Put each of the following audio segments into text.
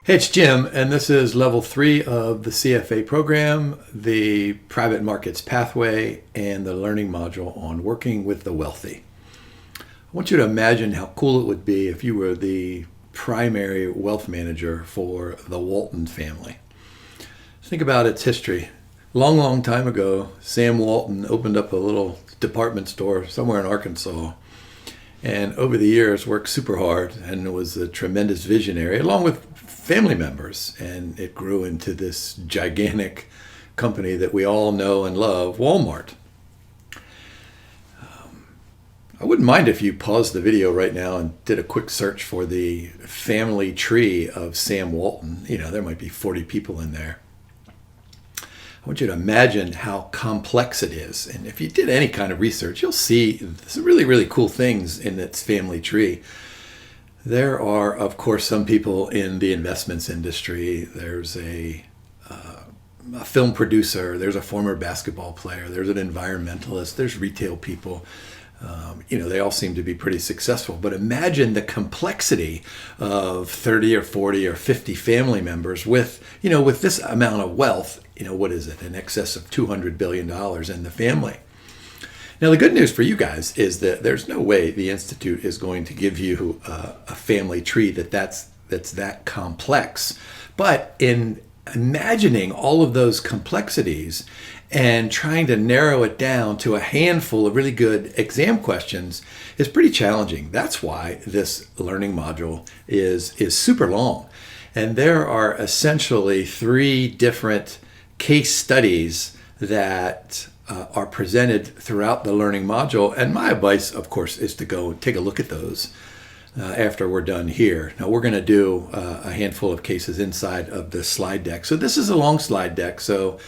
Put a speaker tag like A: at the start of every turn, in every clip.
A: Hey, it's Jim, and this is level 3 of the CFA program, the private markets pathway, and the learning module on working with the wealthy. I want you to imagine how cool it would be if you were the primary wealth manager for the Walton family. Think about its history. Long, long time ago, Sam Walton opened up a little department store somewhere in Arkansas. And over the years, worked super hard and was a tremendous visionary, along with family members. And it grew into this gigantic company that we all know and love, Walmart. I wouldn't mind if you paused the video right now and did a quick search for the family tree of Sam Walton. You know, there might be 40 people in there. I want you to imagine how complex it is. And if you did any kind of research, you'll see some really, really cool things in its family tree. There are, of course, some people in the investments industry. There's a film producer. There's a former basketball player. There's an environmentalist. There's retail people. They all seem to be pretty successful. But imagine the complexity of 30 or 40 or 50 family members with this amount of wealth. What is it? In excess of $200 billion in the family. Now, the good news for you guys is that there's no way the Institute is going to give you a family tree that's that complex. But in imagining all of those complexities and trying to narrow it down to a handful of really good exam questions is pretty challenging. That's why this learning module is super long. And there are essentially 3 different case studies that are presented throughout the learning module. And my advice, of course, is to go take a look at those after we're done here. Now, we're going to do a handful of cases inside of the slide deck. So this is a long slide deck. So,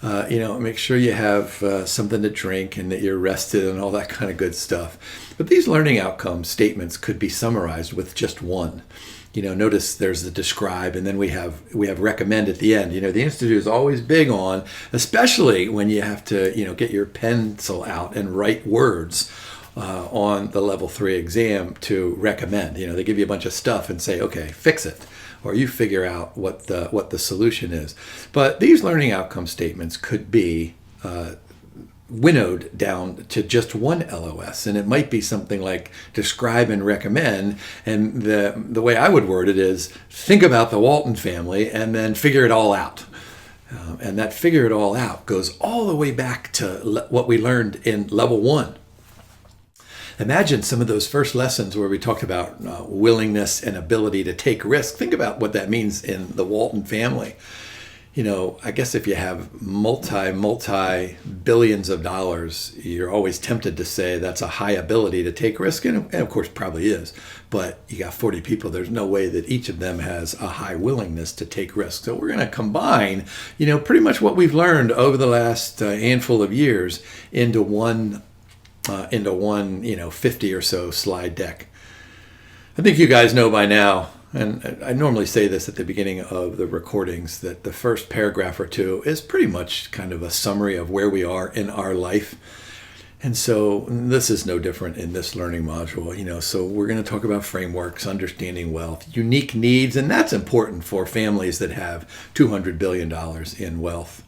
A: make sure you have something to drink and that you're rested and all that kind of good stuff. But these learning outcome statements could be summarized with just one. Notice there's the describe, and then we have recommend at the end. The Institute is always big on, especially when you have to, get your pencil out and write words on the level 3 exam to recommend. They give you a bunch of stuff and say, okay, fix it, or you figure out what the solution is. But these learning outcome statements could be winnowed down to just one LOS, and it might be something like describe and recommend. And the way I would word it is think about the Walton family and then figure it all out. And that figure it all out goes all the way back to what we learned in level 1. Imagine some of those first lessons where we talked about willingness and ability to take risk. Think about what that means in the Walton family. I guess if you have multi billions of dollars, you're always tempted to say that's a high ability to take risk. And of course, probably is. But you got 40 people. There's no way that each of them has a high willingness to take risks. So we're going to combine, pretty much what we've learned over the last handful of years into one 50 or so slide deck. I think you guys know by now, and I normally say this at the beginning of the recordings, that the first paragraph or 2 is pretty much kind of a summary of where we are in our life. And so this is no different in this learning module. So we're going to talk about frameworks, understanding wealth, unique needs, and that's important for families that have $200 billion in wealth.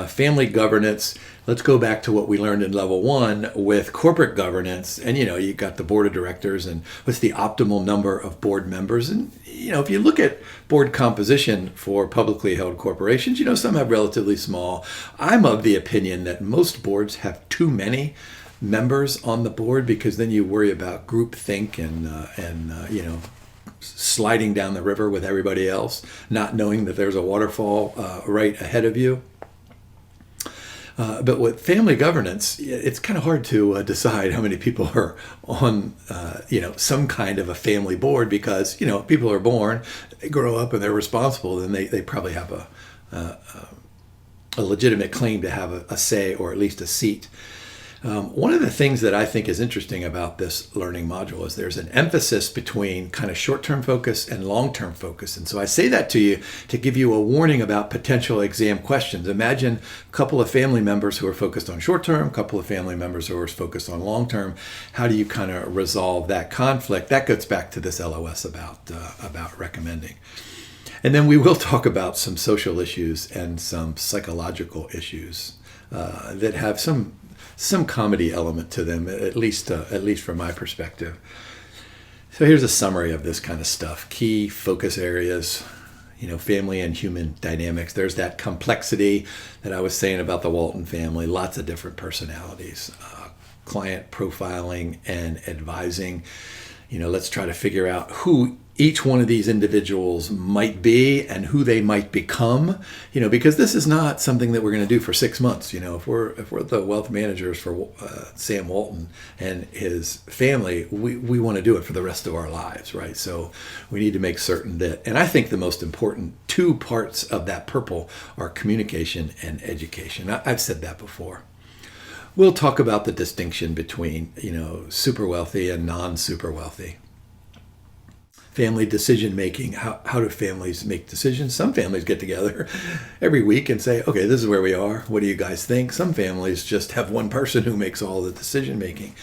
A: Family governance. Let's go back to what we learned in level 1 with corporate governance. And, you've got the board of directors and what's the optimal number of board members. And, if you look at board composition for publicly held corporations, some have relatively small. I'm of the opinion that most boards have too many members on the board because then you worry about groupthink and sliding down the river with everybody else, not knowing that there's a waterfall right ahead of you. But with family governance, it's kind of hard to decide how many people are on, some kind of a family board because, people are born, they grow up and they're responsible, and they probably have a legitimate claim to have a say or at least a seat. One of the things that I think is interesting about this learning module is there's an emphasis between kind of short-term focus and long-term focus. And so I say that to you to give you a warning about potential exam questions. Imagine a couple of family members who are focused on short-term, a couple of family members who are focused on long-term. How do you kind of resolve that conflict? That gets back to this LOS about recommending. And then we will talk about some social issues and some psychological issues that have some comedy element to them, at least from my perspective. So here's a summary of this kind of stuff. Key focus areas, family and human dynamics. There's that complexity that I was saying about the Walton family, lots of different personalities, client profiling and advising. Let's try to figure out who each one of these individuals might be and who they might become, because this is not something that we're going to do for 6 months. If we're the wealth managers for Sam Walton and his family, we want to do it for the rest of our lives, right? So we need to make certain that, and I think the most important 2 parts of that purple are communication and education. I've said that before. We'll talk about the distinction between, super wealthy and non-super wealthy. Family decision making. How do families make decisions? Some families get together every week and say, okay, this is where we are. What do you guys think? Some families just have one person who makes all the decision making.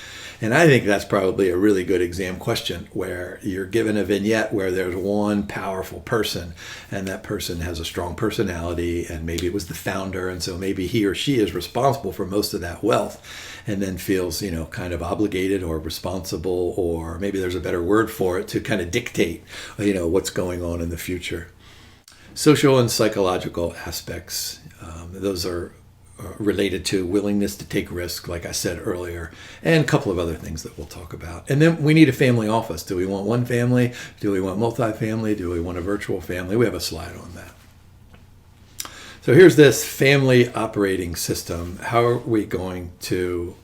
A: And I think that's probably a really good exam question, where you're given a vignette where there's one powerful person, and that person has a strong personality, and maybe it was the founder, and so maybe he or she is responsible for most of that wealth, and then feels, kind of obligated or responsible, or maybe there's a better word for it, to kind of dictate, what's going on in the future. Social and psychological aspects, those are related to willingness to take risk, like I said earlier, and a couple of other things that we'll talk about. And then we need a family office. Do we want one family? Do we want multifamily? Do we want a virtual family? We have a slide on that. So here's this family operating system. How are we going to,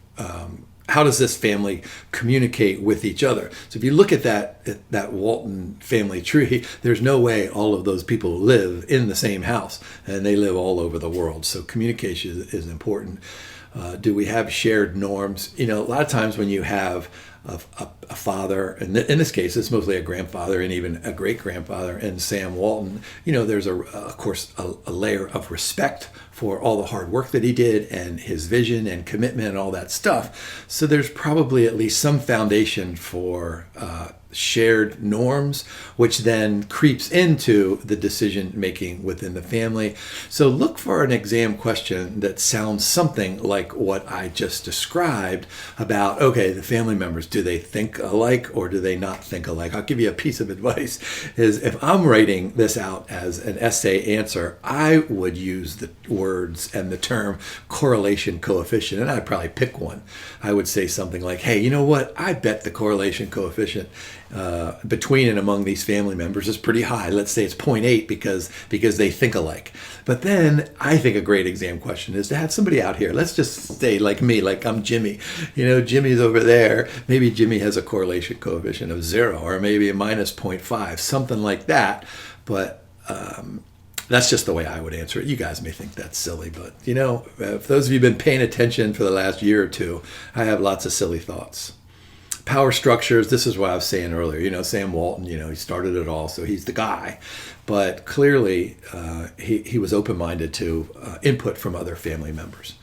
A: how does this family communicate with each other? So if you look at that Walton family tree, there's no way all of those people live in the same house, and they live all over the world. So communication is important. Do we have shared norms? A lot of times when you have a father, and in this case, it's mostly a grandfather and even a great-grandfather, and Sam Walton, there's of course a layer of respect for all the hard work that he did and his vision and commitment and all that stuff. So there's probably at least some foundation for shared norms, which then creeps into the decision making within the family. So look for an exam question that sounds something like what I just described about, okay, the family members, do they think alike or do they not think alike? I'll give you a piece of advice, is if I'm writing this out as an essay answer, I would use the words and the term correlation coefficient, and I'd probably pick one. I would say something like, hey, you know what? I bet the correlation coefficient between and among these family members is pretty high. Let's say it's 0.8 because they think alike. But then I think a great exam question is to have somebody out here. Let's just say like me, like I'm Jimmy. Jimmy's over there. Maybe Jimmy has a correlation coefficient of 0 or maybe a minus 0.5, something like that. But that's just the way I would answer it. You guys may think that's silly, but if those of you have been paying attention for the last year or two, I have lots of silly thoughts. Power structures, this is what I was saying earlier. Sam Walton, he started it all, so he's the guy. But clearly, he was open-minded to input from other family members.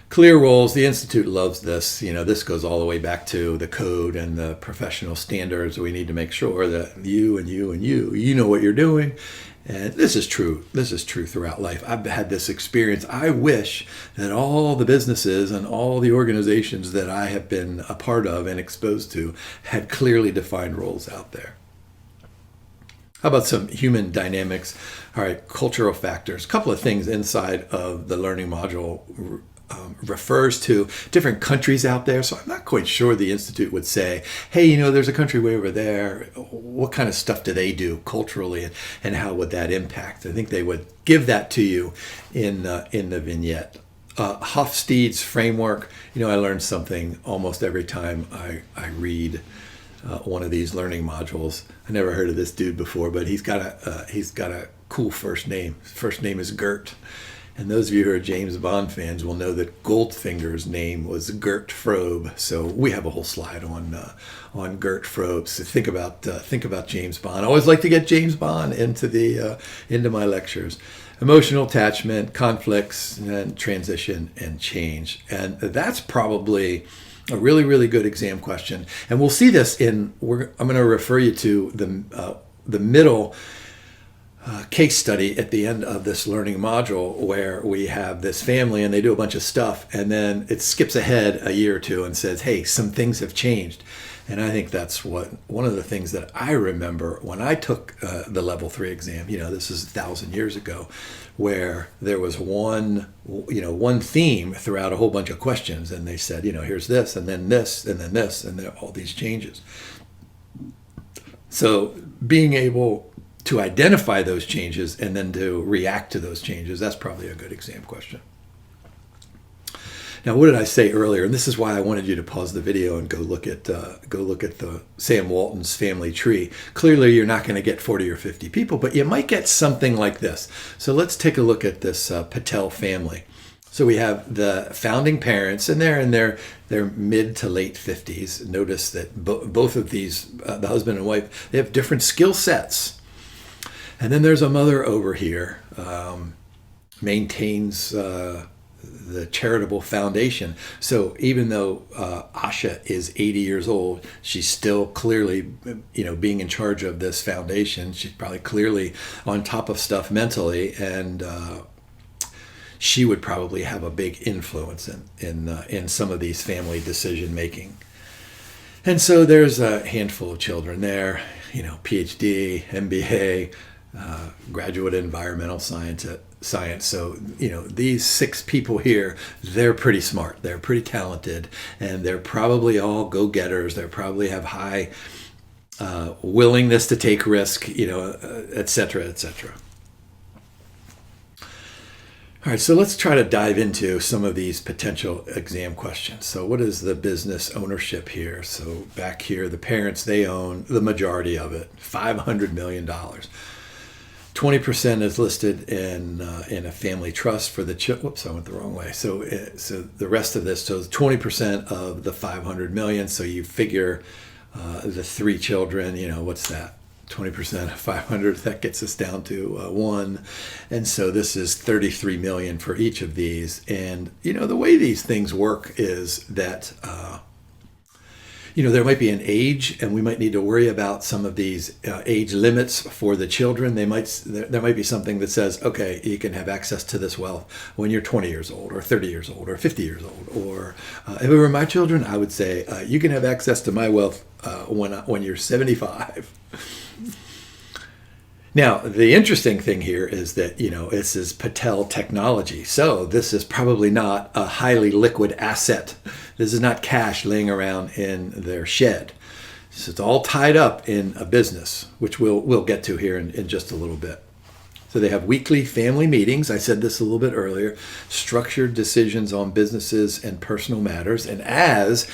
A: Clear roles, the Institute loves this. This goes all the way back to the code and the professional standards. We need to make sure that you and you and you know what you're doing. And this is true. This is true throughout life. I've had this experience. I wish that all the businesses and all the organizations that I have been a part of and exposed to had clearly defined roles out there. How about some human dynamics? All right, cultural factors. A couple of things inside of the learning module refers to different countries out there. So I'm not quite sure the Institute would say, hey, there's a country way over there. What kind of stuff do they do culturally, and how would that impact? I think they would give that to you in the vignette. Hofstede's framework. I learn something almost every time I read one of these learning modules. I never heard of this dude before, but he's got a cool first name. His first name is Gert. And those of you who are James Bond fans will know that Goldfinger's name was Gert Frobe. So we have a whole slide on Gert Frobe. So think about James Bond. I always like to get James Bond into my lectures. Emotional attachment, conflicts, and transition and change. And that's probably a really, really good exam question. And we'll see this I'm going to refer you to the middle case study at the end of this learning module where we have this family and they do a bunch of stuff, and then it skips ahead a year or two and says, hey, some things have changed. And I think that's one of the things that I remember when I took the level 3 exam. This is 1,000 years ago, where there was one theme throughout a whole bunch of questions, and they said, here's this, and then this, and then this, and then all these changes. So being able to identify those changes and then to react to those changes, that's probably a good exam question. Now, what did I say earlier? And this is why I wanted you to pause the video and go look at the Sam Walton's family tree. Clearly, you're not going to get 40 or 50 people, but you might get something like this. So let's take a look at this Patel family. So we have the founding parents, and they're in their mid to late 50s. Notice that both of these, the husband and wife, they have different skill sets. And then there's a mother over here, maintains the charitable foundation. So even though Asha is 80 years old, she's still clearly, being in charge of this foundation. She's probably clearly on top of stuff mentally, and she would probably have a big influence in some of these family decision making. And so there's a handful of children there, PhD, MBA, graduate in environmental science. So, these 6 people here, they're pretty smart. They're pretty talented, and they're probably all go-getters. They probably have high willingness to take risk, et cetera, et cetera. All right, so let's try to dive into some of these potential exam questions. So what is the business ownership here? So back here, the parents, they own the majority of it, $500 million. 20% is listed in a family trust for the whoops, I went the wrong way. So the rest of this, so 20% of the 500 million. So you figure the 3 children, what's that? 20% of 500, that gets us down to 1. And so this is 33 million for each of these. And, the way these things work is that, there might be an age, and we might need to worry about some of these age limits for the children. There might be something that says, okay, you can have access to this wealth when you're 20 years old or 30 years old or 50 years old. Or if it were my children, I would say, you can have access to my wealth when you're 75. Now, the interesting thing here is that, this is Patel technology. So this is probably not a highly liquid asset. This is not cash laying around in their shed. So it's all tied up in a business, which we'll get to here in just a little bit. So they have weekly family meetings. I said this a little bit earlier. Structured decisions on businesses and personal matters. And as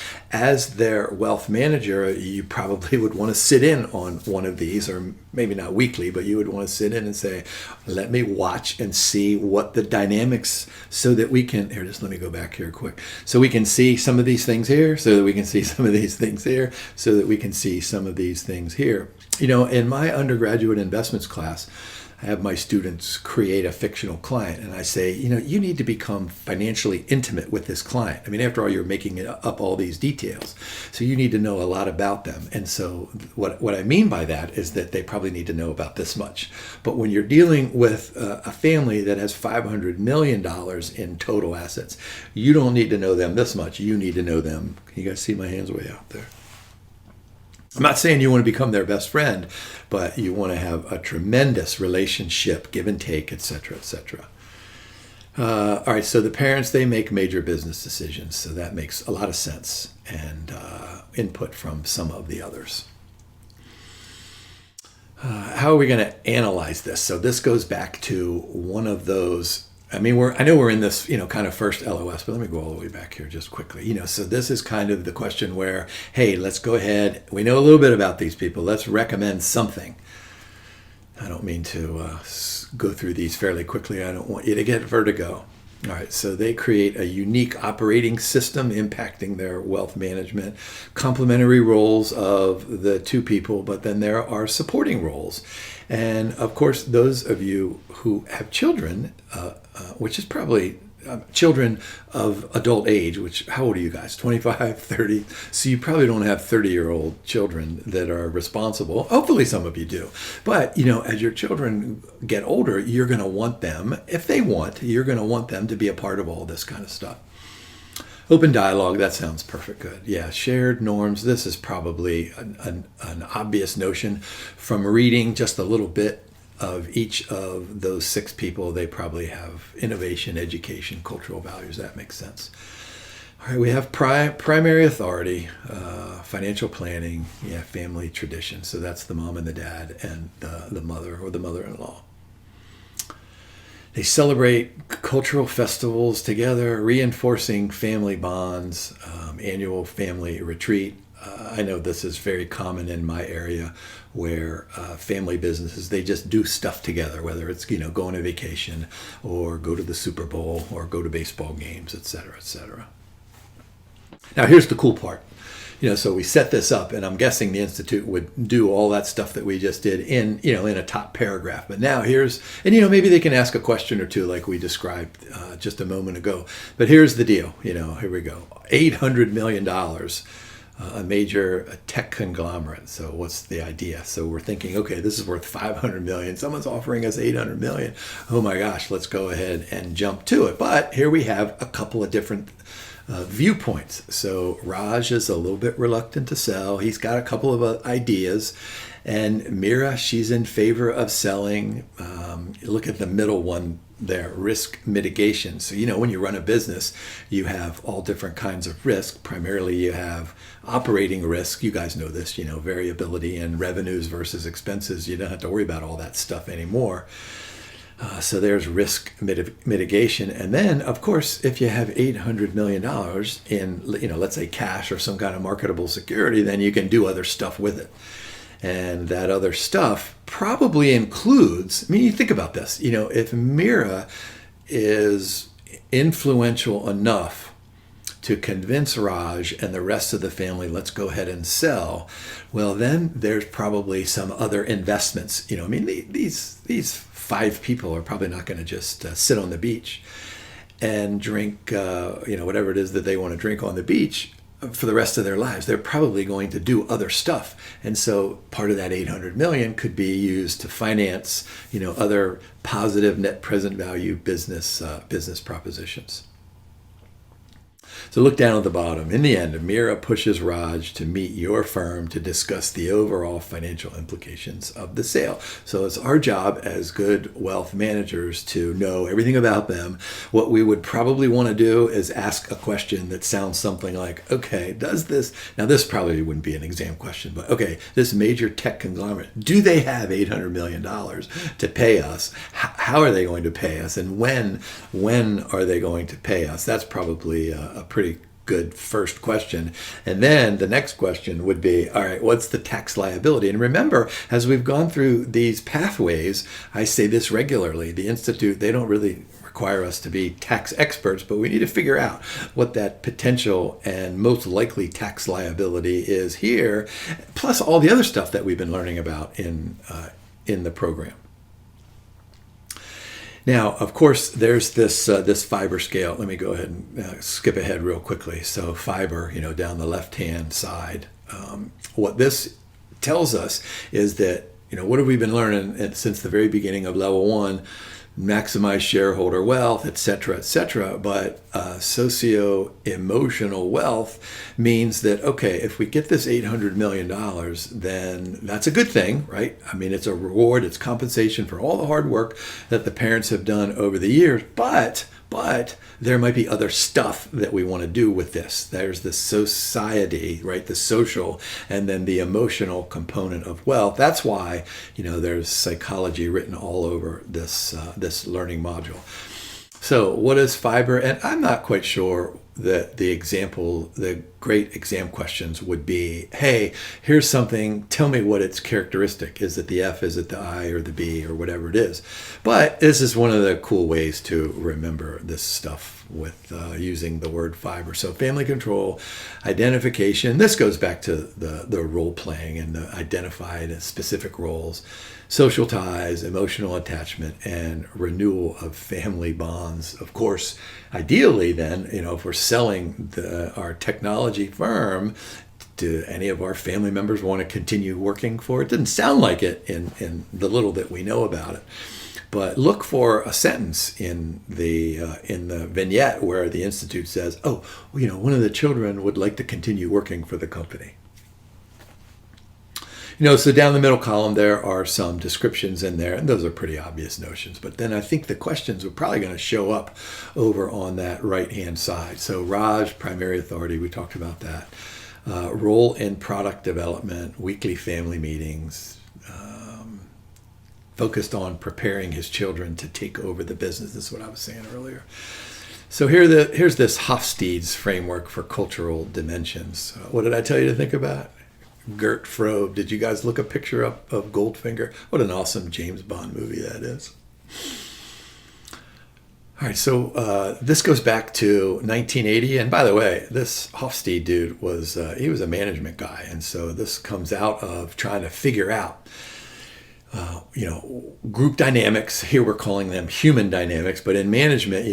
A: their wealth manager, you probably would want to sit in on one of these, or maybe not weekly, but you would want to sit in and say, let me watch and see what the dynamics, so that we can, just let me go back here quick. So we can see some of these things here, so that we can see some of these things here, so that we can see some of these things here. In my undergraduate investments class, I have my students create a fictional client, and I say, you need to become financially intimate with this client. I mean, after all, you're making up all these details. So you need to know a lot about them. And so what I mean by that is that they probably need to know about this much. But when you're dealing with a family that has $500 million in total assets, you don't need to know them this much. You need to know them. Can you guys see my hands way out there? I'm not saying you want to become their best friend, but you want to have a tremendous relationship, give and take, et cetera, et cetera. All right, so the parents, they make major business decisions, so that makes a lot of sense, and input from some of the others. How are we going to analyze this? So this goes back to one of those. I know we're in this, kind of first LOS, but let me go all the way back here just quickly. So this is kind of the question where, hey, let's go ahead. We know a little bit about these people. Let's recommend something. I don't mean to go through these fairly quickly. I don't want you to get vertigo. All right, so they create a unique operating system impacting their wealth management, complementary roles of the 2 people, but then there are supporting roles. And of course, those of you who have children, which is probably children of adult age, which, how old are you guys? 25, 30? So you probably don't have 30-year-old children that are responsible. Hopefully some of you do. But, as your children get older, you're going to want them, if they want, you're going to want them to be a part of all this kind of stuff. Open dialogue, that sounds perfect good. Yeah, shared norms. This is probably an obvious notion from reading just a little bit of each of those 6 people. They probably have innovation, education, cultural values. That makes sense. All right, we have primary authority, financial planning, family tradition. So that's the mom and the dad and the mother or the mother-in-law. They celebrate cultural festivals together, reinforcing family bonds, annual family retreat. I know this is very common in my area where family businesses, they just do stuff together, whether it's, go on a vacation or go to the Super Bowl or go to baseball games, et cetera, et cetera. Now, here's the cool part. So we set this up, and I'm guessing the Institute would do all that stuff that we just did in a top paragraph. But now maybe they can ask a question or two like we described just a moment ago. But here's the deal, here we go. $800 million, a major tech conglomerate. So what's the idea? So we're thinking, okay, this is worth $500 million. Someone's offering us $800 million. Oh my gosh, let's go ahead and jump to it. But here we have a couple of different viewpoints. So Raj is a little bit reluctant to sell. He's got a couple of ideas. And Mira, she's in favor of selling. Look at the middle one there, risk mitigation. So, when you run a business, you have all different kinds of risk. Primarily, you have operating risk. You guys know this, variability in revenues versus expenses. You don't have to worry about all that stuff anymore. So there's risk mitigation. And then, of course, if you have $800 million in, let's say cash or some kind of marketable security, then you can do other stuff with it. And that other stuff probably includes, you think about this, if Mira is influential enough to convince Raj and the rest of the family, let's go ahead and sell, well, then there's probably some other investments. These 5 people are probably not going to just sit on the beach and drink, whatever it is that they want to drink on the beach for the rest of their lives. They're probably going to do other stuff. And so part of that $800 million could be used to finance, other positive net present value business propositions. So look down at the bottom. In the end, Mira pushes Raj to meet your firm to discuss the overall financial implications of the sale. So it's our job as good wealth managers to know everything about them. What we would probably want to do is ask a question that sounds something like, okay, now this probably wouldn't be an exam question, but okay, this major tech conglomerate, do they have $800 million to pay us? How are they going to pay us? And when are they going to pay us? That's probably a pretty good first question. And then the next question would be, all right, what's the tax liability? And remember, as we've gone through these pathways, I say this regularly, the Institute, they don't really require us to be tax experts, but we need to figure out what that potential and most likely tax liability is here, plus all the other stuff that we've been learning about in the program. Now, of course, there's this fiber scale. Let me go ahead and skip ahead real quickly. So fiber, down the left-hand side. What this tells us is that, what have we been learning since the very beginning of level 1? Maximize shareholder wealth, et cetera, but socio-emotional wealth means that, okay, if we get this $800 million, then that's a good thing, right? It's a reward, it's compensation for all the hard work that the parents have done over the years, but there might be other stuff that we want to do with this. There's the society, right? The social, and then the emotional component of wealth. That's why, there's psychology written all over this learning module. So what is fiber? And I'm not quite sure the great exam questions would be, hey, here's something, tell me what its characteristic. Is it the F, is it the I, or the B, or whatever it is? But this is one of the cool ways to remember this stuff with using the word fiber. So family control, identification, this goes back to the role playing and the identified specific roles, social ties, emotional attachment, and renewal of family bonds. Of course, ideally then, if we're selling our technology firm, do any of our family members want to continue working for it? Didn't sound like it in the little that we know about it. But look for a sentence in the vignette where the Institute says, one of the children would like to continue working for the company. So down the middle column, there are some descriptions in there, and those are pretty obvious notions. But then I think the questions are probably going to show up over on that right-hand side. So Raj, primary authority, we talked about that. Role in product development, weekly family meetings, focused on preparing his children to take over the business. This is what I was saying earlier. So here's this Hofstede's framework for cultural dimensions. What did I tell you to think about? Gert Frobe. Did you guys look a picture up of Goldfinger? What an awesome James Bond movie that is. All right, so this goes back to 1980. And by the way, this Hofstede dude he was a management guy. And so this comes out of trying to figure out, group dynamics. Here we're calling them human dynamics, but in management,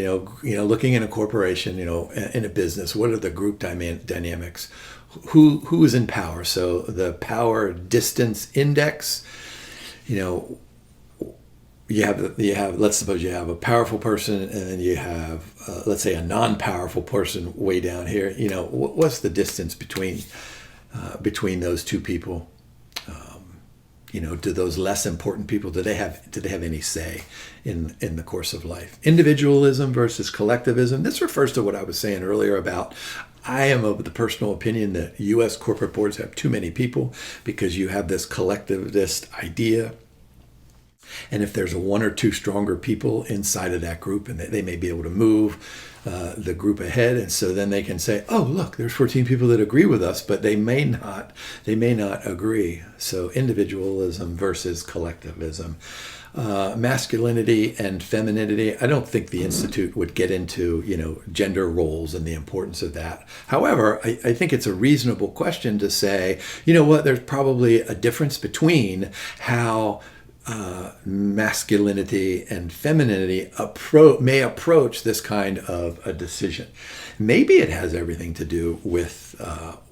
A: looking in a corporation, in a business, what are the group dynamics? Who is in power? So the power distance index, you have let's suppose you have a powerful person and then you have let's say a non-powerful person way down here. What's the distance between those two people? Do those less important people, do they have any say in the course of life? Individualism versus collectivism. This refers to what I was saying earlier about, I am of the personal opinion that U.S. corporate boards have too many people because you have this collectivist idea. And if there's one or two stronger people inside of that group, and they may be able to move the group ahead, and so then they can say, oh, look, there's 14 people that agree with us, but they may not agree. So individualism versus collectivism. Masculinity and femininity. I don't think the Institute would get into, gender roles and the importance of that. However, I think it's a reasonable question to say, there's probably a difference between how masculinity and femininity may approach this kind of a decision. Maybe it has everything to do with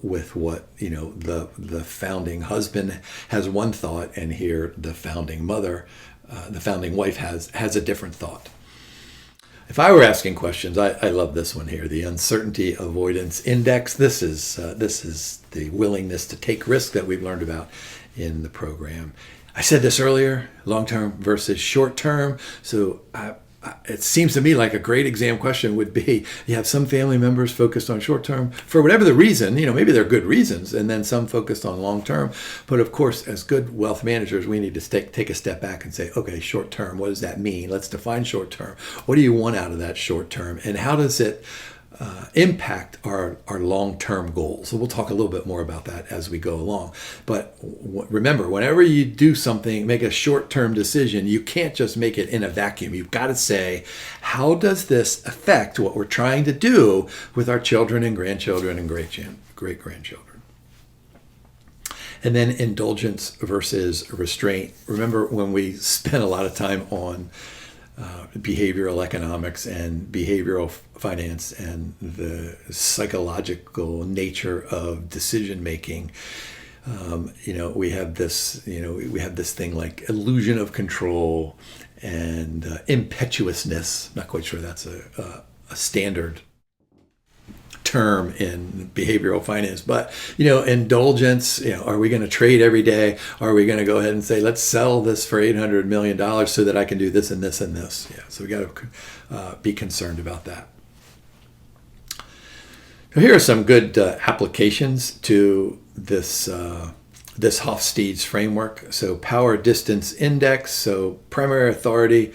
A: what the founding husband has one thought, and here the founding mother, the founding wife has a different thought. If I were asking questions, I love this one here, the uncertainty avoidance index. This is the willingness to take risk that we've learned about in the program. I said this earlier, long-term versus short-term. So it seems to me like a great exam question would be, you have some family members focused on short-term for whatever the reason, maybe they're good reasons, and then some focused on long-term. But of course, as good wealth managers, we need to take a step back and say, okay, short-term, what does that mean? Let's define short-term. What do you want out of that short-term? And how does it impact our long-term goals? So we'll talk a little bit more about that as we go along. But remember, whenever you do something, make a short-term decision, you can't just make it in a vacuum. You've got to say, how does this affect what we're trying to do with our children and grandchildren and great-grandchildren? And then indulgence versus restraint. Remember when we spent a lot of time on behavioral economics and behavioral finance and the psychological nature of decision making. We have this thing like illusion of control and impetuousness. Not quite sure that's a standard term in behavioral finance, but indulgence, are we going to trade every day? Are we going to go ahead and say, let's sell this for $800 million so that I can do this and this and this? Yeah, so we got to be concerned about that. So here are some good applications to this Hofstede's framework. So power distance index, so primary authority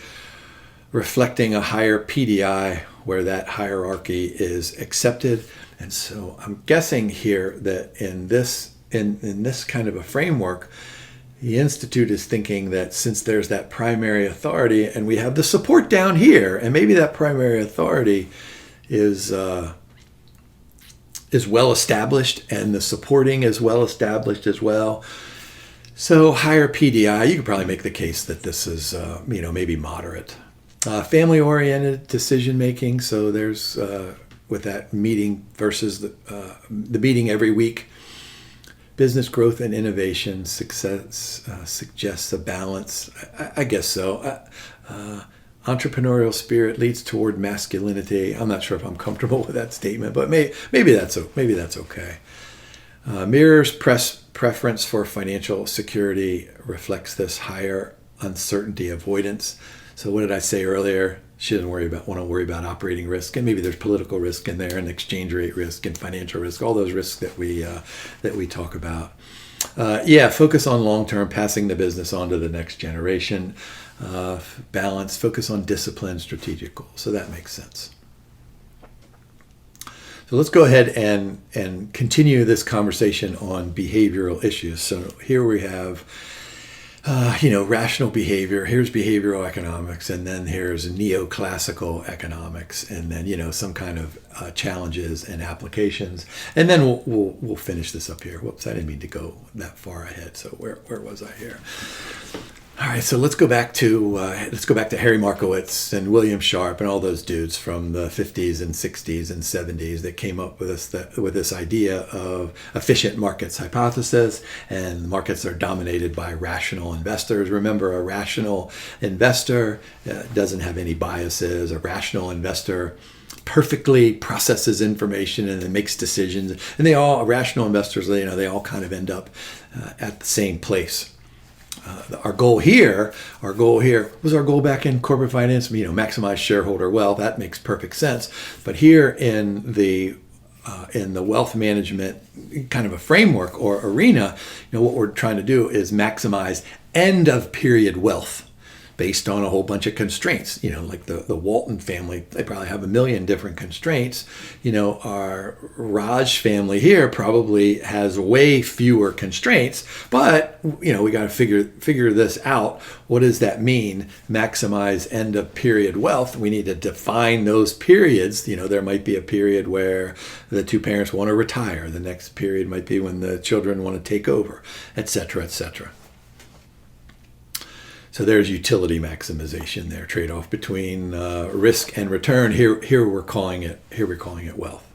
A: reflecting a higher PDI where that hierarchy is accepted. And so I'm guessing here that in this kind of a framework, the Institute is thinking that since there's that primary authority and we have the support down here, and maybe that primary authority is well established and the supporting is well established as well. So higher PDI, you could probably make the case that this is, maybe moderate. Family-oriented decision-making, so there's, with that meeting versus the meeting every week, business growth and innovation success suggests a balance. I guess so. Entrepreneurial spirit leads toward masculinity. I'm not sure if I'm comfortable with that statement, but maybe that's okay. Mirrors preference for financial security reflects this higher uncertainty avoidance. So what did I say earlier? She doesn't want to worry about operating risk, and maybe there's political risk in there, and exchange rate risk, and financial risk, all those risks that we talk about. Focus on long-term, passing the business on to the next generation. Balance, focus on discipline, strategic goals. So that makes sense. So let's go ahead and continue this conversation on behavioral issues. So here we have, rational behavior. Here's behavioral economics, and then here's neoclassical economics, and then some kind of challenges and applications, and then we'll finish this up here. Whoops, I didn't mean to go that far ahead. So where was I here? All right, so let's go back to Harry Markowitz and William Sharpe and all those dudes from the 50s and 60s and 70s that came up with this idea of efficient markets hypothesis, and markets are dominated by rational investors. Remember, a rational investor doesn't have any biases. A rational investor perfectly processes information and then makes decisions. And rational investors, they all kind of end up at the same place. Our goal back in corporate finance, maximize shareholder wealth. That makes perfect sense. But here in the wealth management kind of a framework or arena, what we're trying to do is maximize end of period wealth based on a whole bunch of constraints. Like the Walton family, they probably have a million different constraints. Our Raj family here probably has way fewer constraints, but we got to figure this out. What does that mean? Maximize end of period wealth. We need to define those periods. There might be a period where the two parents want to retire. The next period might be when the children want to take over, et cetera, et cetera. So there's utility maximization there, trade-off between risk and return. Here we're calling it wealth.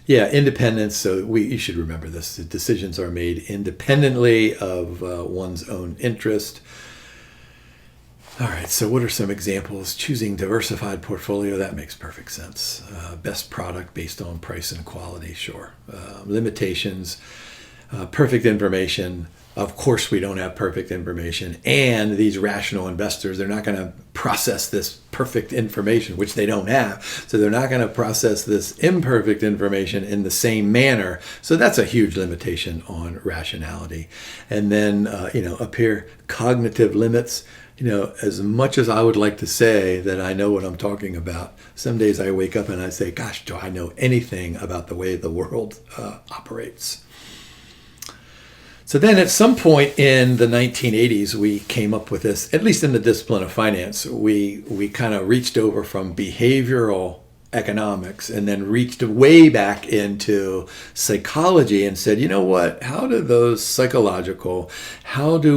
A: Yeah, independence. So you should remember this. The decisions are made independently of one's own interest. All right. So what are some examples? Choosing diversified portfolio. That makes perfect sense. Best product based on price and quality. Sure. Limitations. Perfect information. Of course, we don't have perfect information. And these rational investors, they're not going to process this perfect information, which they don't have. So they're not going to process this imperfect information in the same manner. So that's a huge limitation on rationality. And then, up here, cognitive limits. As much as I would like to say that I know what I'm talking about, some days I wake up and I say, gosh, do I know anything about the way the world operates? So then at some point in the 1980s, we came up with this, at least in the discipline of finance, we kind of reached over from behavioral economics and then reached way back into psychology and said, what, how do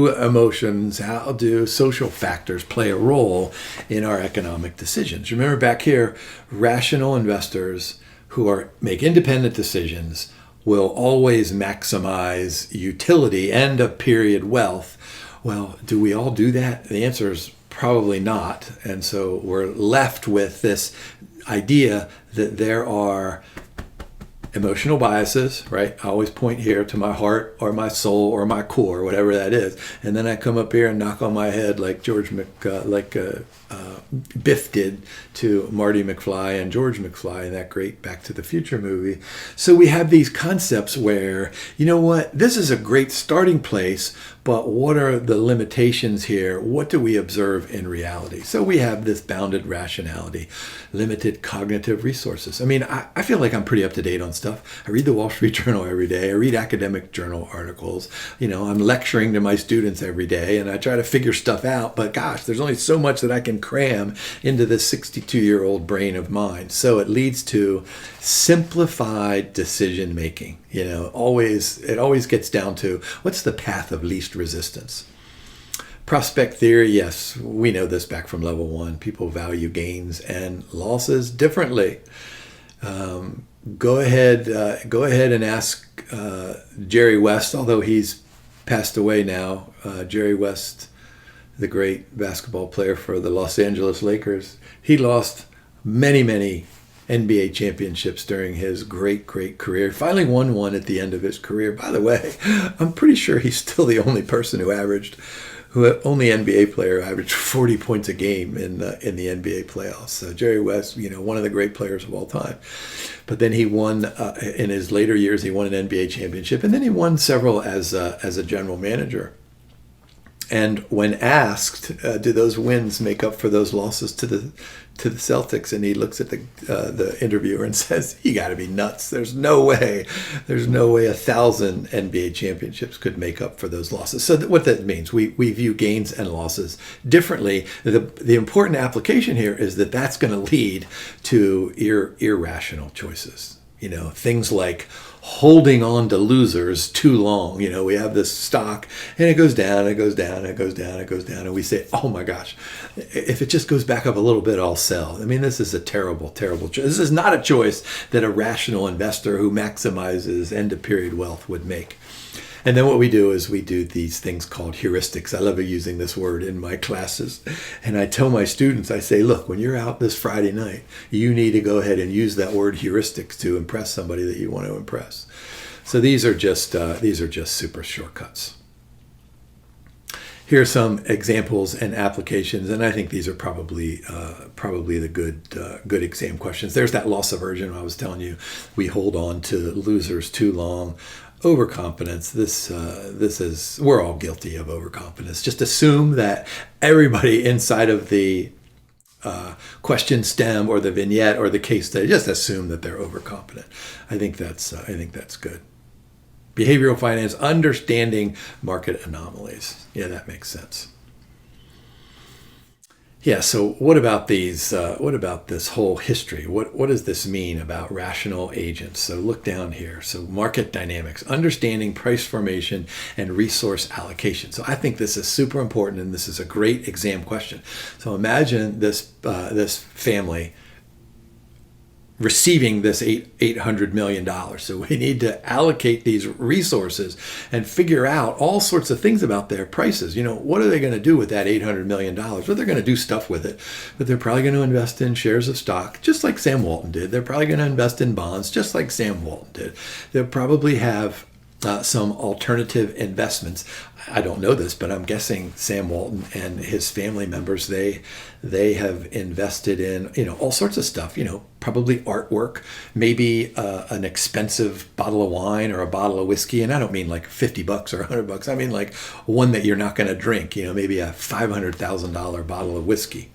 A: emotions, how do social factors play a role in our economic decisions? Remember back here, rational investors who make independent decisions will always maximize utility, end of period wealth. Well, do we all do that? The answer is probably not. And so we're left with this idea that there are emotional biases, right? I always point here to my heart or my soul or my core, whatever that is. And then I come up here and knock on my head like Biff did to Marty McFly and George McFly in that great Back to the Future movie. So we have these concepts where, this is a great starting place, but what are the limitations here? What do we observe in reality? So we have this bounded rationality, limited cognitive resources. I mean, I feel like I'm pretty up to date on stuff. I read the Wall Street Journal every day. I read academic journal articles. I'm lecturing to my students every day, and I try to figure stuff out. But gosh, there's only so much that I can cram into this 62-year-old brain of mine. So it leads to simplified decision making. It always gets down to what's the path of least resistance. Prospect theory, yes, we know this back from level 1. People value gains and losses differently. Go ahead and ask Jerry West, although he's passed away now. Jerry West, the great basketball player for the Los Angeles Lakers, he lost many, many NBA championships during his great career. Finally won one at the end of his career. By the way, I'm pretty sure he's still the only person only NBA player averaged 40 points a game in the NBA playoffs. So Jerry West, one of the great players of all time. But then he won in his later years. He won an NBA championship, and then he won several as a general manager. And when asked, do those wins make up for those losses to the Celtics? And he looks at the interviewer and says, "You got to be nuts. There's no way 1,000 NBA championships could make up for those losses." So what that means, we view gains and losses differently. The important application here is that that's going to lead to irrational choices. Things like holding on to losers too long. We have this stock and it goes down, it goes down, it goes down, it goes down. And we say, oh my gosh, if it just goes back up a little bit, I'll sell. I mean, this is a terrible, terrible choice. This is not a choice that a rational investor who maximizes end of period wealth would make. And then what we do is we do these things called heuristics. I love using this word in my classes. And I tell my students, I say, look, when you're out this Friday night, you need to go ahead and use that word heuristics to impress somebody that you want to impress. So these are just super shortcuts. Here are some examples and applications, and I think these are probably the good exam questions. There's that loss aversion I was telling you. We hold on to losers too long. Overconfidence. We're all guilty of overconfidence. Just assume that everybody inside of the question stem or the vignette or the case study, just assume that they're overconfident. I think that's good. Behavioral finance, understanding market anomalies. Yeah, that makes sense. Yeah, so what about these? What about this whole history? What does this mean about rational agents? So look down here. So market dynamics, understanding price formation and resource allocation. So I think this is super important, and this is a great exam question. So imagine this family receiving this $800 million. So we need to allocate these resources and figure out all sorts of things about their prices. What are they going to do with that $800 million? Well, they're going to do stuff with it, but they're probably going to invest in shares of stock, just like Sam Walton did. They're probably going to invest in bonds, just like Sam Walton did. They'll probably have some alternative investments. I don't know this, but I'm guessing Sam Walton and his family members, they have invested in, all sorts of stuff, probably artwork, maybe an expensive bottle of wine or a bottle of whiskey. And I don't mean like $50 or $100. I mean like one that you're not going to drink, maybe a $500,000 bottle of whiskey.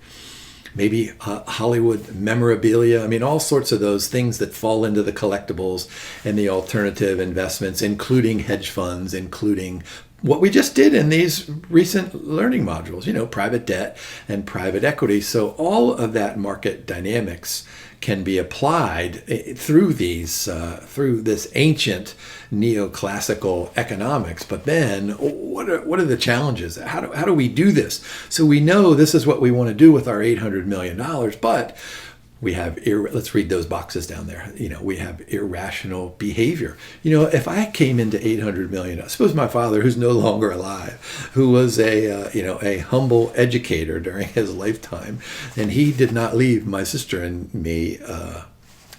A: Maybe Hollywood memorabilia. I mean, all sorts of those things that fall into the collectibles and the alternative investments, including hedge funds, including what we just did in these recent learning modules, private debt and private equity. So all of that market dynamics can be applied through through this ancient neoclassical economics. But then what are the challenges? How do we do this? So we know this is what we want to do with our $800 million, but we have, let's read those boxes down there. We have irrational behavior. If I came into 800 million, suppose my father, who's no longer alive, who was a humble educator during his lifetime, and he did not leave my sister and me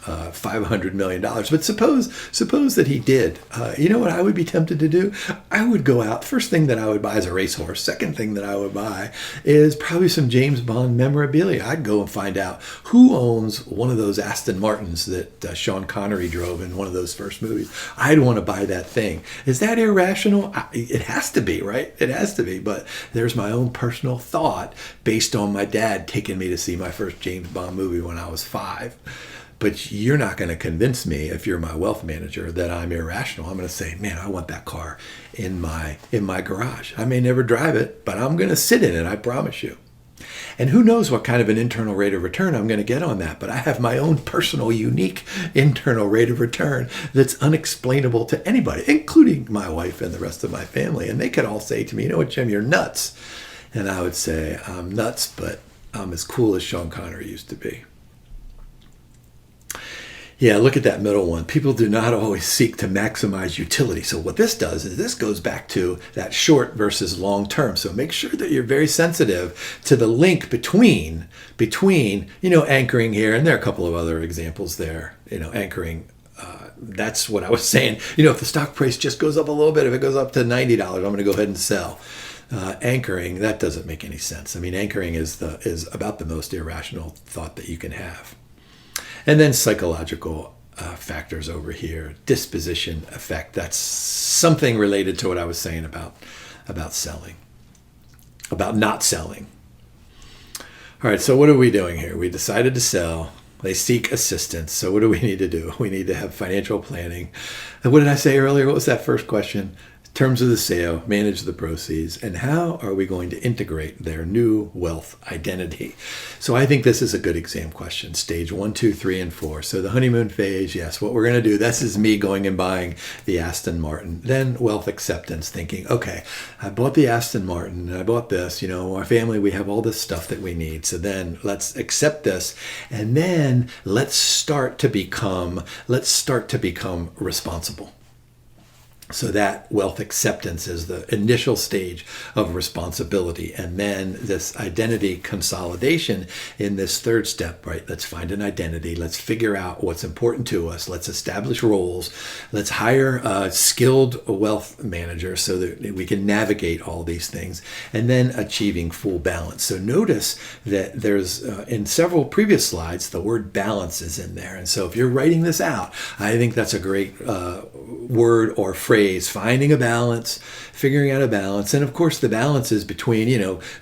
A: $500 million. But suppose that he did. You know what I would be tempted to do? I would go out. First thing that I would buy is a racehorse. Second thing that I would buy is probably some James Bond memorabilia. I'd go and find out who owns one of those Aston Martins that Sean Connery drove in one of those first movies. I'd want to buy that thing. Is that irrational? It has to be, right? It has to be. But there's my own personal thought based on my dad taking me to see my first James Bond movie when I was 5. But you're not going to convince me, if you're my wealth manager, that I'm irrational. I'm going to say, man, I want that car in my garage. I may never drive it, but I'm going to sit in it, I promise you. And who knows what kind of an internal rate of return I'm going to get on that. But I have my own personal, unique internal rate of return that's unexplainable to anybody, including my wife and the rest of my family. And they could all say to me, you know what, Jim, you're nuts. And I would say, I'm nuts, but I'm as cool as Sean Connery used to be. Yeah, look at that middle one. People do not always seek to maximize utility. So what this does is this goes back to that short versus long term. So make sure that you're very sensitive to the link between, anchoring here. And there are a couple of other examples there, anchoring. That's what I was saying. If the stock price just goes up a little bit, if it goes up to $90, I'm going to go ahead and sell. Anchoring, that doesn't make any sense. I mean, anchoring is about the most irrational thought that you can have. And then psychological factors over here, disposition effect. That's something related to what I was saying about selling, about not selling. All right, so what are we doing here? We decided to sell. They seek assistance. So what do we need to do? We need to have financial planning. And what did I say earlier? What was that first question? Terms of the sale, manage the proceeds, and how are we going to integrate their new wealth identity? So I think this is a good exam question. Stage 1, 2, 3, and 4. So the honeymoon phase, yes, what we're going to do, this is me going and buying the Aston Martin. Then wealth acceptance, thinking, okay, I bought the Aston Martin, and I bought this, our family, we have all this stuff that we need. So then let's accept this, and then let's start to become responsible. So that wealth acceptance is the initial stage of responsibility. And then this identity consolidation in this third step, right? Let's find an identity. Let's figure out what's important to us. Let's establish roles. Let's hire a skilled wealth manager so that we can navigate all these things. And then achieving full balance. So notice that there's, in several previous slides, the word balance is in there. And so if you're writing this out, I think that's a great word or phrase. Finding a balance, figuring out a balance. And of course, the balance is between,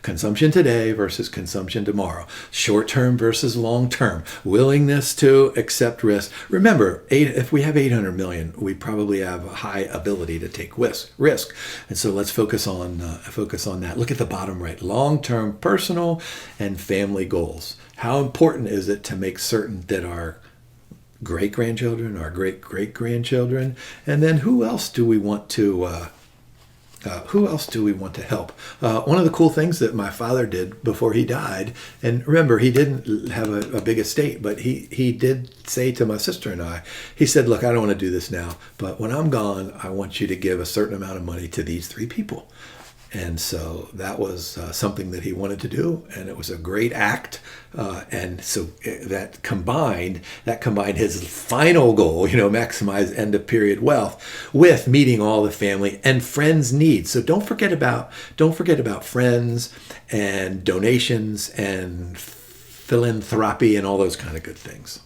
A: consumption today versus consumption tomorrow, short-term versus long-term, willingness to accept risk. Remember, if we have 800 million, we probably have a high ability to take risk. And so let's focus on that. Look at the bottom right, long-term personal and family goals. How important is it to make certain that our great-grandchildren, our great-great-grandchildren, and then who else do we want to help? One of the cool things that my father did before he died, and remember, he didn't have a big estate, but he did say to my sister and I, he said, look, I don't want to do this now, but when I'm gone, I want you to give a certain amount of money to these 3 people. And so that was something that he wanted to do, and it was a great act. And so that combined his final goal, maximize end of period wealth, with meeting all the family and friends' needs. So don't forget about friends and donations and philanthropy and all those kind of good things.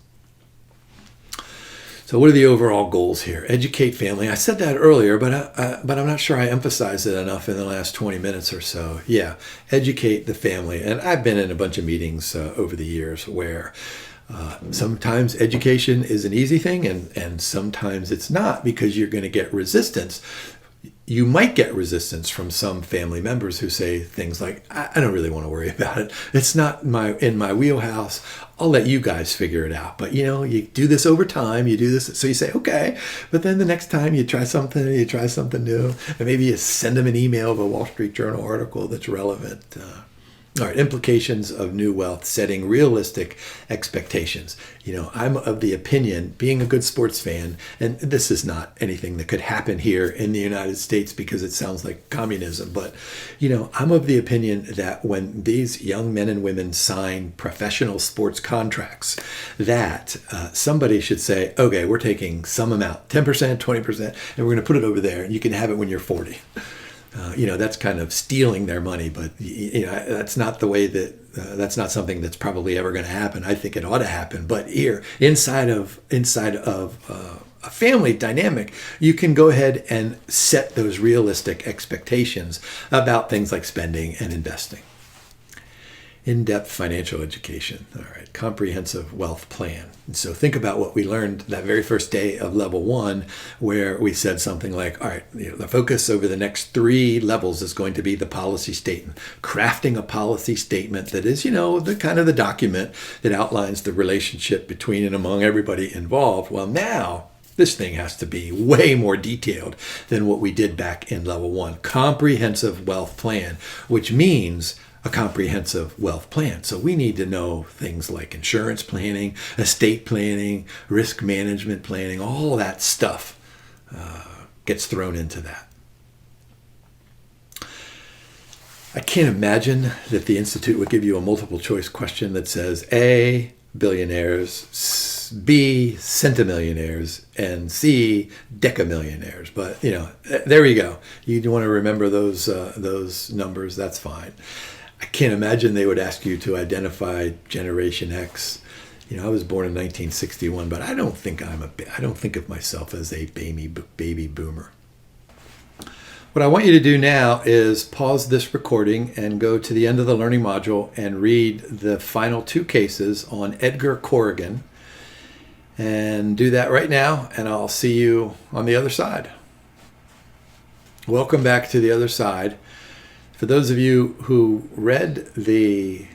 A: So what are the overall goals here? Educate family. I said that earlier, but I'm not sure I emphasized it enough in the last 20 minutes or so. Yeah, educate the family. And I've been in a bunch of meetings over the years where sometimes education is an easy thing and sometimes it's not, because you're going to get resistance. You might get resistance from some family members who say things like, I don't really want to worry about it. It's not in my wheelhouse. I'll let you guys figure it out. But, you do this over time. You do this. So you say, okay. But then the next time you try something new. And maybe you send them an email of a Wall Street Journal article that's relevant. All right, implications of new wealth, setting realistic expectations. I'm of the opinion, being a good sports fan, and this is not anything that could happen here in the United States because it sounds like communism, but, I'm of the opinion that when these young men and women sign professional sports contracts, that somebody should say, okay, we're taking some amount, 10%, 20%, and we're going to put it over there, and you can have it when you're 40. That's kind of stealing their money, but that's not the way that's not something that's probably ever going to happen. I think it ought to happen, but here inside of a family dynamic, you can go ahead and set those realistic expectations about things like spending and investing. In-depth financial education. All right, comprehensive wealth plan. And so think about what we learned that very first day of level 1, where we said something like, all right, the focus over the next 3 levels is going to be the policy statement. Crafting a policy statement that is, the kind of the document that outlines the relationship between and among everybody involved. Well, now this thing has to be way more detailed than what we did back in level 1. Comprehensive wealth plan, which means a comprehensive wealth plan. So we need to know things like insurance planning, estate planning, risk management planning, all that stuff gets thrown into that. I can't imagine that the Institute would give you a multiple choice question that says A, billionaires, B, centimillionaires, and C, decamillionaires. But, there you go. You want to remember those numbers, that's fine. I can't imagine they would ask you to identify Generation X. I was born in 1961, but I don't think of myself as a baby boomer. What I want you to do now is pause this recording and go to the end of the learning module and read the final 2 cases on Edgar Corrigan. And do that right now, and I'll see you on the other side. Welcome back to the other side. For those of you who read the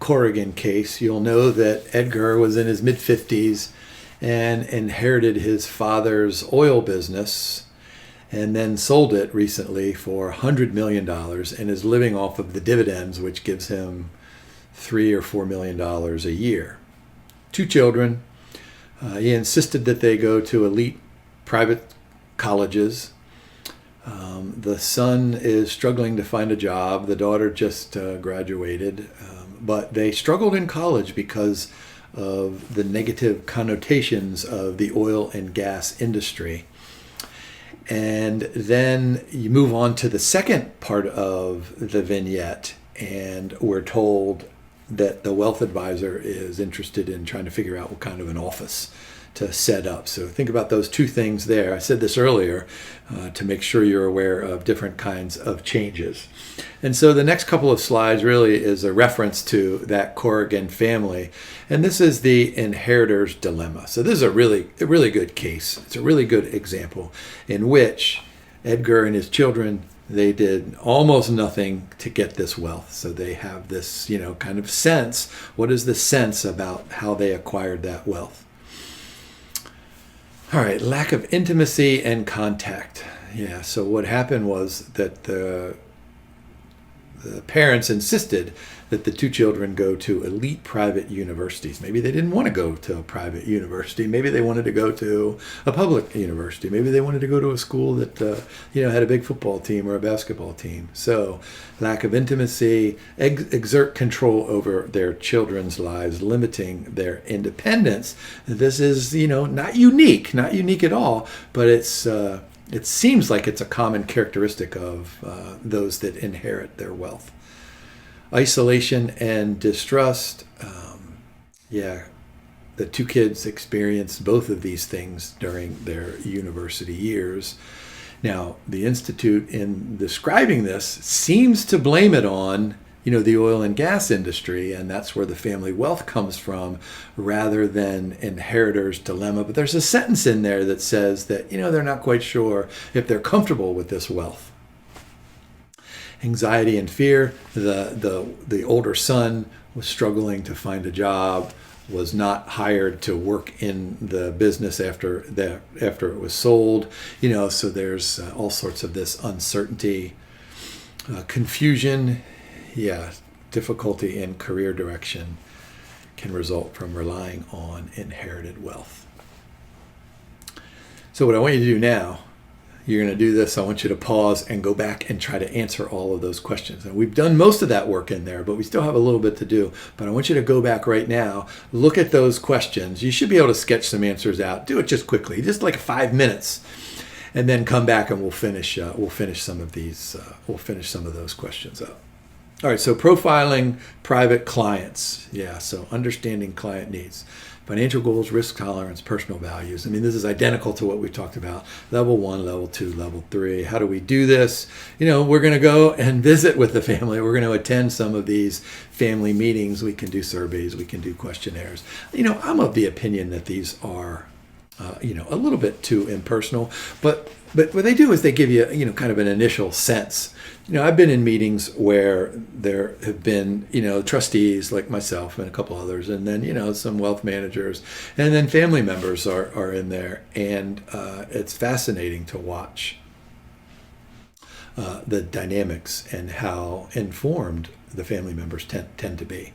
A: Corrigan case, you'll know that Edgar was in his mid-50s and inherited his father's oil business and then sold it recently for $100 million and is living off of the dividends, which gives him $3 or $4 million a year. 2 children. He insisted that they go to elite private colleges. The son is struggling to find a job. The daughter just graduated, but they struggled in college because of the negative connotations of the oil and gas industry. And then you move on to the second part of the vignette, and we're told that the wealth advisor is interested in trying to figure out what kind of an office to set up. So think about those 2 things there. I said this earlier to make sure you're aware of different kinds of changes. And so the next couple of slides really is a reference to that Corrigan family. And this is the inheritor's dilemma. So this is a really good case. It's a really good example in which Edgar and his children, they did almost nothing to get this wealth. So they have this, kind of sense. What is the sense about how they acquired that wealth? All right, lack of intimacy and contact. Yeah, so what happened was that the parents insisted that the 2 children go to elite private universities. Maybe they didn't want to go to a private university. Maybe they wanted to go to a public university. Maybe they wanted to go to a school that had a big football team or a basketball team. So lack of intimacy, exert control over their children's lives, limiting their independence. This is, not unique at all, but it seems like it's a common characteristic of those that inherit their wealth. Isolation and distrust. The 2 kids experienced both of these things during their university years. Now, the Institute, in describing this, seems to blame it on, the oil and gas industry, and that's where the family wealth comes from, rather than inheritor's dilemma. But there's a sentence in there that says that, they're not quite sure if they're comfortable with this wealth. Anxiety and fear. The older son was struggling to find a job, was not hired to work in the business after it was sold. So there's all sorts of this uncertainty, confusion. Yeah, difficulty in career direction can result from relying on inherited wealth. So what I want you to do now, you're going to do this. I want you to pause and go back and try to answer all of those questions. And we've done most of that work in there, but we still have a little bit to do. But I want you to go back right now, look at those questions. You should be able to sketch some answers out. Do it just quickly, just like 5 minutes, and then come back and we'll finish some of these. We'll finish some of those questions up. All right. So profiling private clients. Yeah. So understanding client needs. Financial goals, risk tolerance, personal values. I mean, this is identical to what we talked about. Level 1, level 2, level 3. How do we do this? We're going to go and visit with the family. We're going to attend some of these family meetings. We can do surveys. We can do questionnaires. I'm of the opinion that these are, a little bit too impersonal. But what they do is they give you, kind of an initial sense. I've been in meetings where there have been, trustees like myself and a couple others, and then, some wealth managers, and then family members are in there. And it's fascinating to watch the dynamics and how informed the family members tend to be.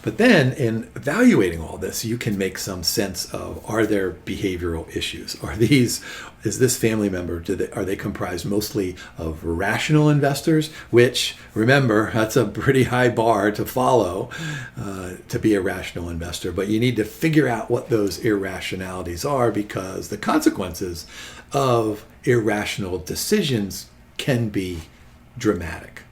A: But then in evaluating all this, you can make some sense of, are there behavioral issues? Is this family member, are they comprised mostly of rational investors, which, remember, that's a pretty high bar to follow to be a rational investor. But you need to figure out what those irrationalities are, because the consequences of irrational decisions can be dramatic.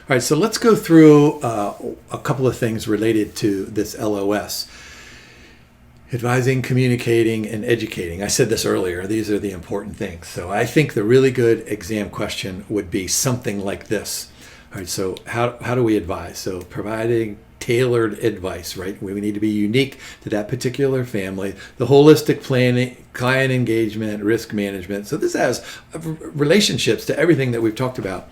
A: All right, so let's go through a couple of things related to this LOS. Advising, communicating, and educating. I said this earlier. These are the important things. So I think the really good exam question would be something like this. All right, so how do we advise? So providing tailored advice, right? We need to be unique to that particular family. The holistic planning, client engagement, risk management. So this has relationships to everything that we've talked about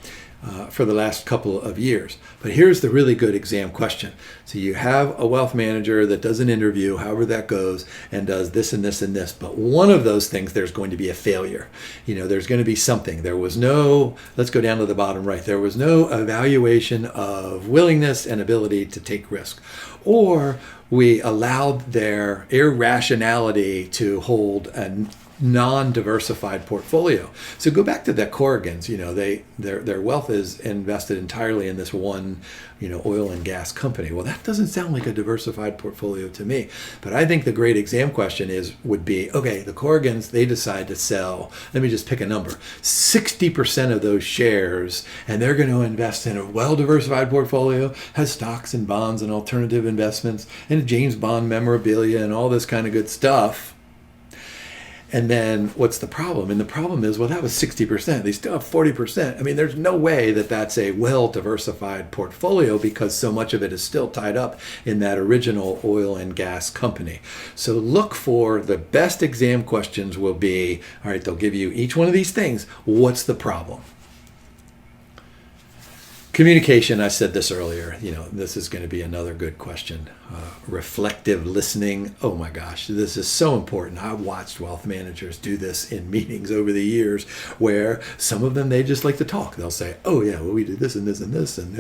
A: for the last couple of years. But here's the really good exam question. So you have a wealth manager that does an interview, however that goes, and does this and this and this. But one of those things, there's going to be a failure. There's going to be something. There was no, let's go down to the bottom right. There was no evaluation of willingness and ability to take risk. Or we allowed their irrationality to hold a non-diversified portfolio. So go back to the Corrigans. Their wealth is invested entirely in this one, oil and gas company. Well, that doesn't sound like a diversified portfolio to me. But I think the great exam question would be, okay, the Corrigans, they decide to sell, let me just pick a number, 60% of those shares, and they're going to invest in a well-diversified portfolio, has stocks and bonds and alternative investments, and James Bond memorabilia and all this kind of good stuff. And then what's the problem? And the problem is, well, that was 60%. They still have 40%. I mean, there's no way that that's a well-diversified portfolio, because so much of it is still tied up in that original oil and gas company. So look for the best exam questions will be, all right, they'll give you each one of these things. What's the problem? Communication, I said this earlier, this is going to be another good question. Reflective listening. Oh my gosh, this is so important. I've watched wealth managers do this in meetings over the years, where some of them, they just like to talk. They'll say, oh yeah, well, we do this and this and this, and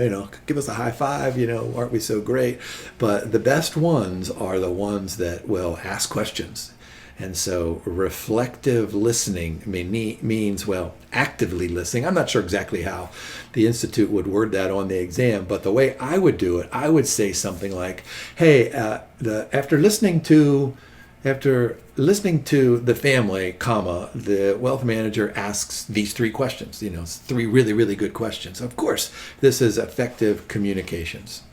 A: give us a high five, aren't we so great? But the best ones are the ones that will ask questions. And so reflective listening means, well, actively listening. I'm not sure exactly how the Institute would word that on the exam, but the way I would do it, I would say something like, hey, after listening to the family, the wealth manager asks these 3 questions, 3 really, really good questions. Of course, this is effective communications.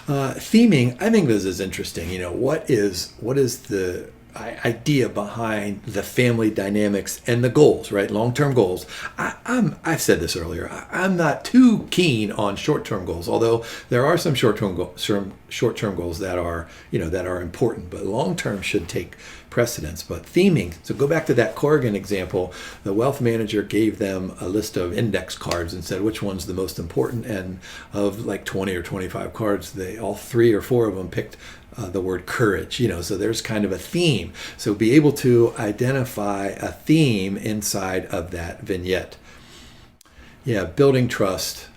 A: Theming, I think this is interesting. What is the idea behind the family dynamics and the goals, right? Long-term goals. I've said this earlier. I'm not too keen on short-term goals, although there are some short-term goals that are, that are important, but long-term should take precedence. But theming, so go back to that Corrigan example. The wealth manager gave them a list of index cards and said which one's the most important, and of like 20 or 25 cards, all 3 or 4 of them picked the word courage, so there's kind of a theme. So be able to identify a theme inside of that vignette. Yeah, building trust.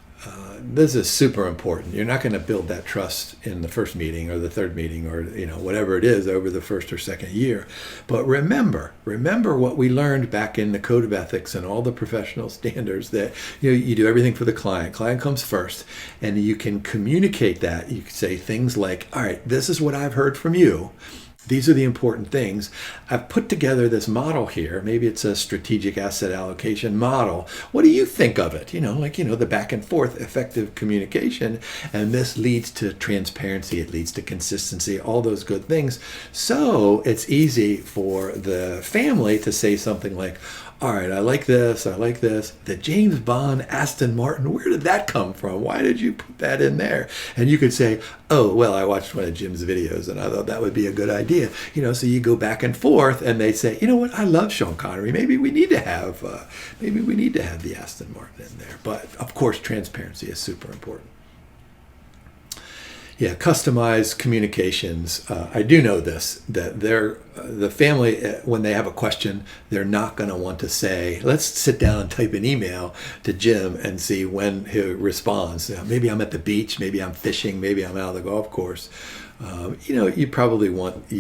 A: this is super important. You're not going to build that trust in the first meeting or the third meeting or whatever it is over the first or second year. But remember what we learned back in the Code of Ethics and all the professional standards, that you do everything for the client. Client comes first, and you can communicate that. You can say things like, all right, this is what I've heard from you. These are the important things. I've put together this model here. Maybe it's a strategic asset allocation model. What do you think of it? The back and forth effective communication. And this leads to transparency. It leads to consistency, all those good things. So it's easy for the family to say something like, all right, I like this. The James Bond Aston Martin, where did that come from? Why did you put that in there? And you could say, oh, well, I watched one of Jim's videos and I thought that would be a good idea. So you go back and forth and they say, you know what, I love Sean Connery. Maybe we need to have the Aston Martin in there. But of course, transparency is super important. Yeah, customized communications. I do know this, that the family, when they have a question, they're not going to want to say, let's sit down and type an email to Jim and see when he responds. Maybe I'm at the beach, maybe I'm fishing, maybe I'm out of the golf course. You probably want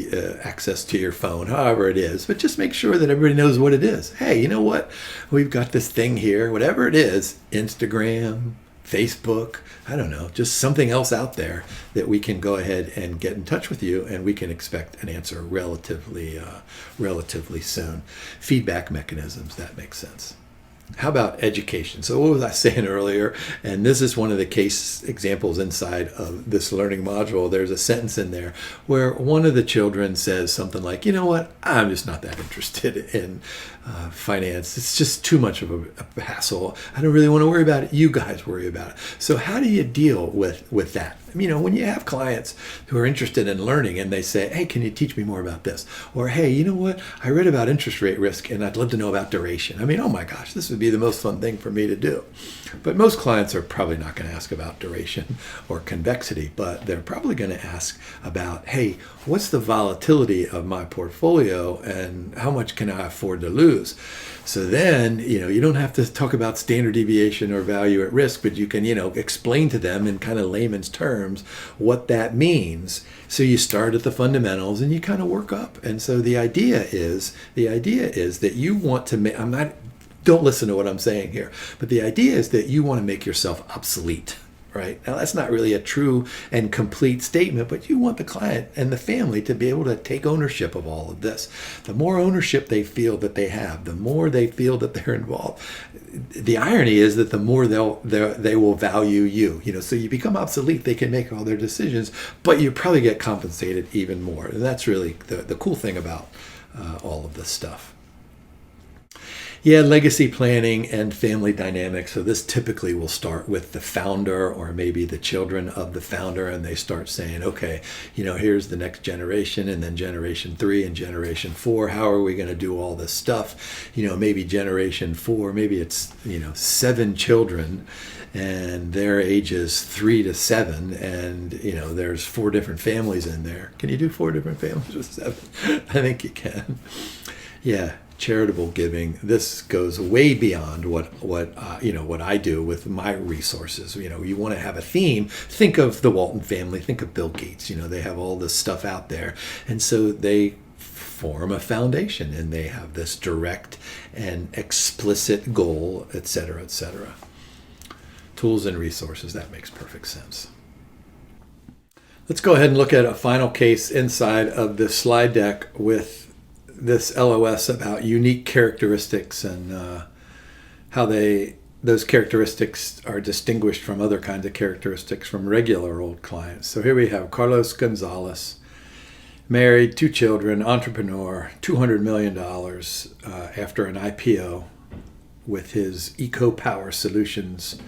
A: access to your phone, however it is, but just make sure that everybody knows what it is. Hey, you know what? We've got this thing here, whatever it is, Instagram, Facebook, I don't know, just something else out there that we can go ahead and get in touch with you, and we can expect an answer relatively soon. Feedback mechanisms, that makes sense. How about education? So what was I saying earlier? And this is one of the case examples inside of this learning module. There's a sentence in there where one of the children says something like, you know what, I'm just not that interested in finance. It's just too much of a hassle. I don't really want to worry about it. You guys worry about it. So how do you deal with that? When you have clients who are interested in learning and they say, hey, can you teach me more about this? Or, hey, you know what? I read about interest rate risk and I'd love to know about duration. Oh my gosh, this would be the most fun thing for me to do. But most clients are probably not going to ask about duration or convexity, but they're probably going to ask about, hey, what's the volatility of my portfolio and how much can I afford to lose? So then, you don't have to talk about standard deviation or value at risk, but you can, explain to them in kind of layman's terms what that means. So you start at the fundamentals and you kind of work up. And so the idea is that you want to make, don't listen to what I'm saying here, but the idea is that you want to make yourself obsolete. Right? Now, that's not really a true and complete statement, but you want the client and the family to be able to take ownership of all of this. The more ownership they feel that they have, the more they feel that they're involved. The irony is that the more they will value you. So you become obsolete, they can make all their decisions, but you probably get compensated even more. And that's really the cool thing about all of this stuff. Yeah, legacy planning and family dynamics. So this typically will start with the founder or maybe the children of the founder, and they start saying, okay, here's the next generation, and then generation 3 and generation 4. How are we going to do all this stuff? Maybe generation 4, maybe it's, 7 children and their ages 3 to 7, and there's 4 different families in there. Can you do 4 different families with 7? I think you can. Yeah. Charitable giving. This goes way beyond what I do with my resources. You want to have a theme. Think of the Walton family. Think of Bill Gates. They have all this stuff out there, and so they form a foundation, and they have this direct and explicit goal, etc., etc. Tools and resources. That makes perfect sense. Let's go ahead and look at a final case inside of this slide deck with this LOS about unique characteristics and how those characteristics are distinguished from other kinds of characteristics from regular old clients. So here we have Carlos Gonzalez, married, 2 children, entrepreneur, $200 million after an IPO with his Eco Power Solutions.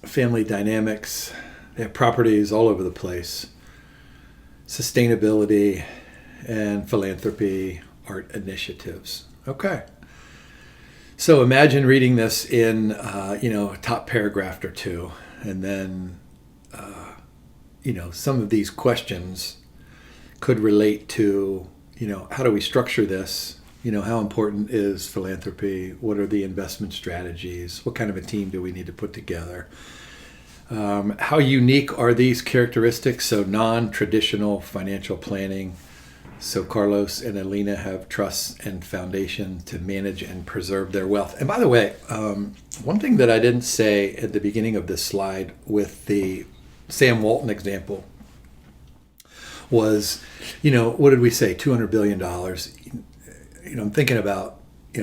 A: Family dynamics, they have properties all over the place. Sustainability and philanthropy, art initiatives. Okay. So imagine reading this in, a top paragraph or 2, and then, some of these questions could relate to, how do we structure this? How important is philanthropy? What are the investment strategies? What kind of a team do we need to put together? How unique are these characteristics? So non-traditional financial planning. So Carlos and Alina have trusts and foundation to manage and preserve their wealth. And by the way, one thing that I didn't say at the beginning of this slide with the Sam Walton example was, what did we say? $200 billion. I'm thinking about,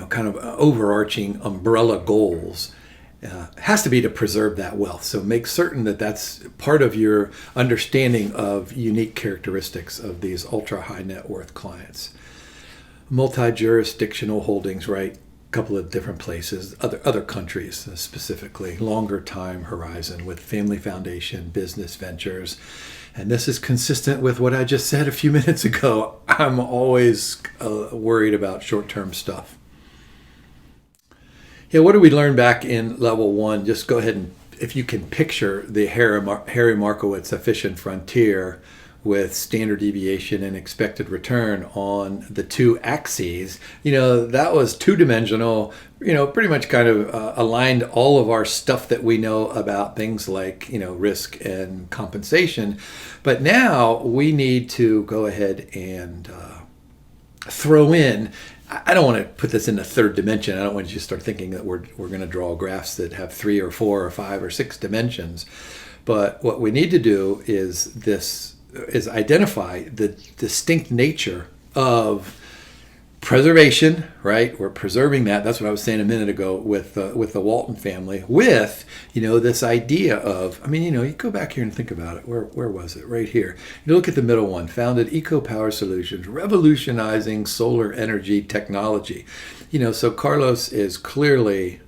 A: kind of overarching umbrella goals. Has to be to preserve that wealth. So make certain that that's part of your understanding of unique characteristics of these ultra high net worth clients. Multi-jurisdictional holdings, right? A couple of different places, other countries specifically, longer time horizon with family foundation, business ventures. And this is consistent with what I just said a few minutes ago. I'm always worried about short-term stuff. Yeah, what did we learn back in level 1? Just go ahead and, if you can picture the Harry Markowitz efficient frontier with standard deviation and expected return on the two axes, that was two-dimensional, pretty much kind of aligned all of our stuff that we know about things like, risk and compensation. But now we need to go ahead and throw in, I don't want to put this in the third dimension. I don't want you to start thinking that we're going to draw graphs that have 3 or 4 or 5 or 6 dimensions. But what we need to do is identify the distinct nature of preservation, right? We're preserving that. That's what I was saying a minute ago with the Walton family. With this idea of, you go back here and think about it. Where was it? Right here. You look at the middle one. Founded Eco Power Solutions, revolutionizing solar energy technology. So Carlos is clearly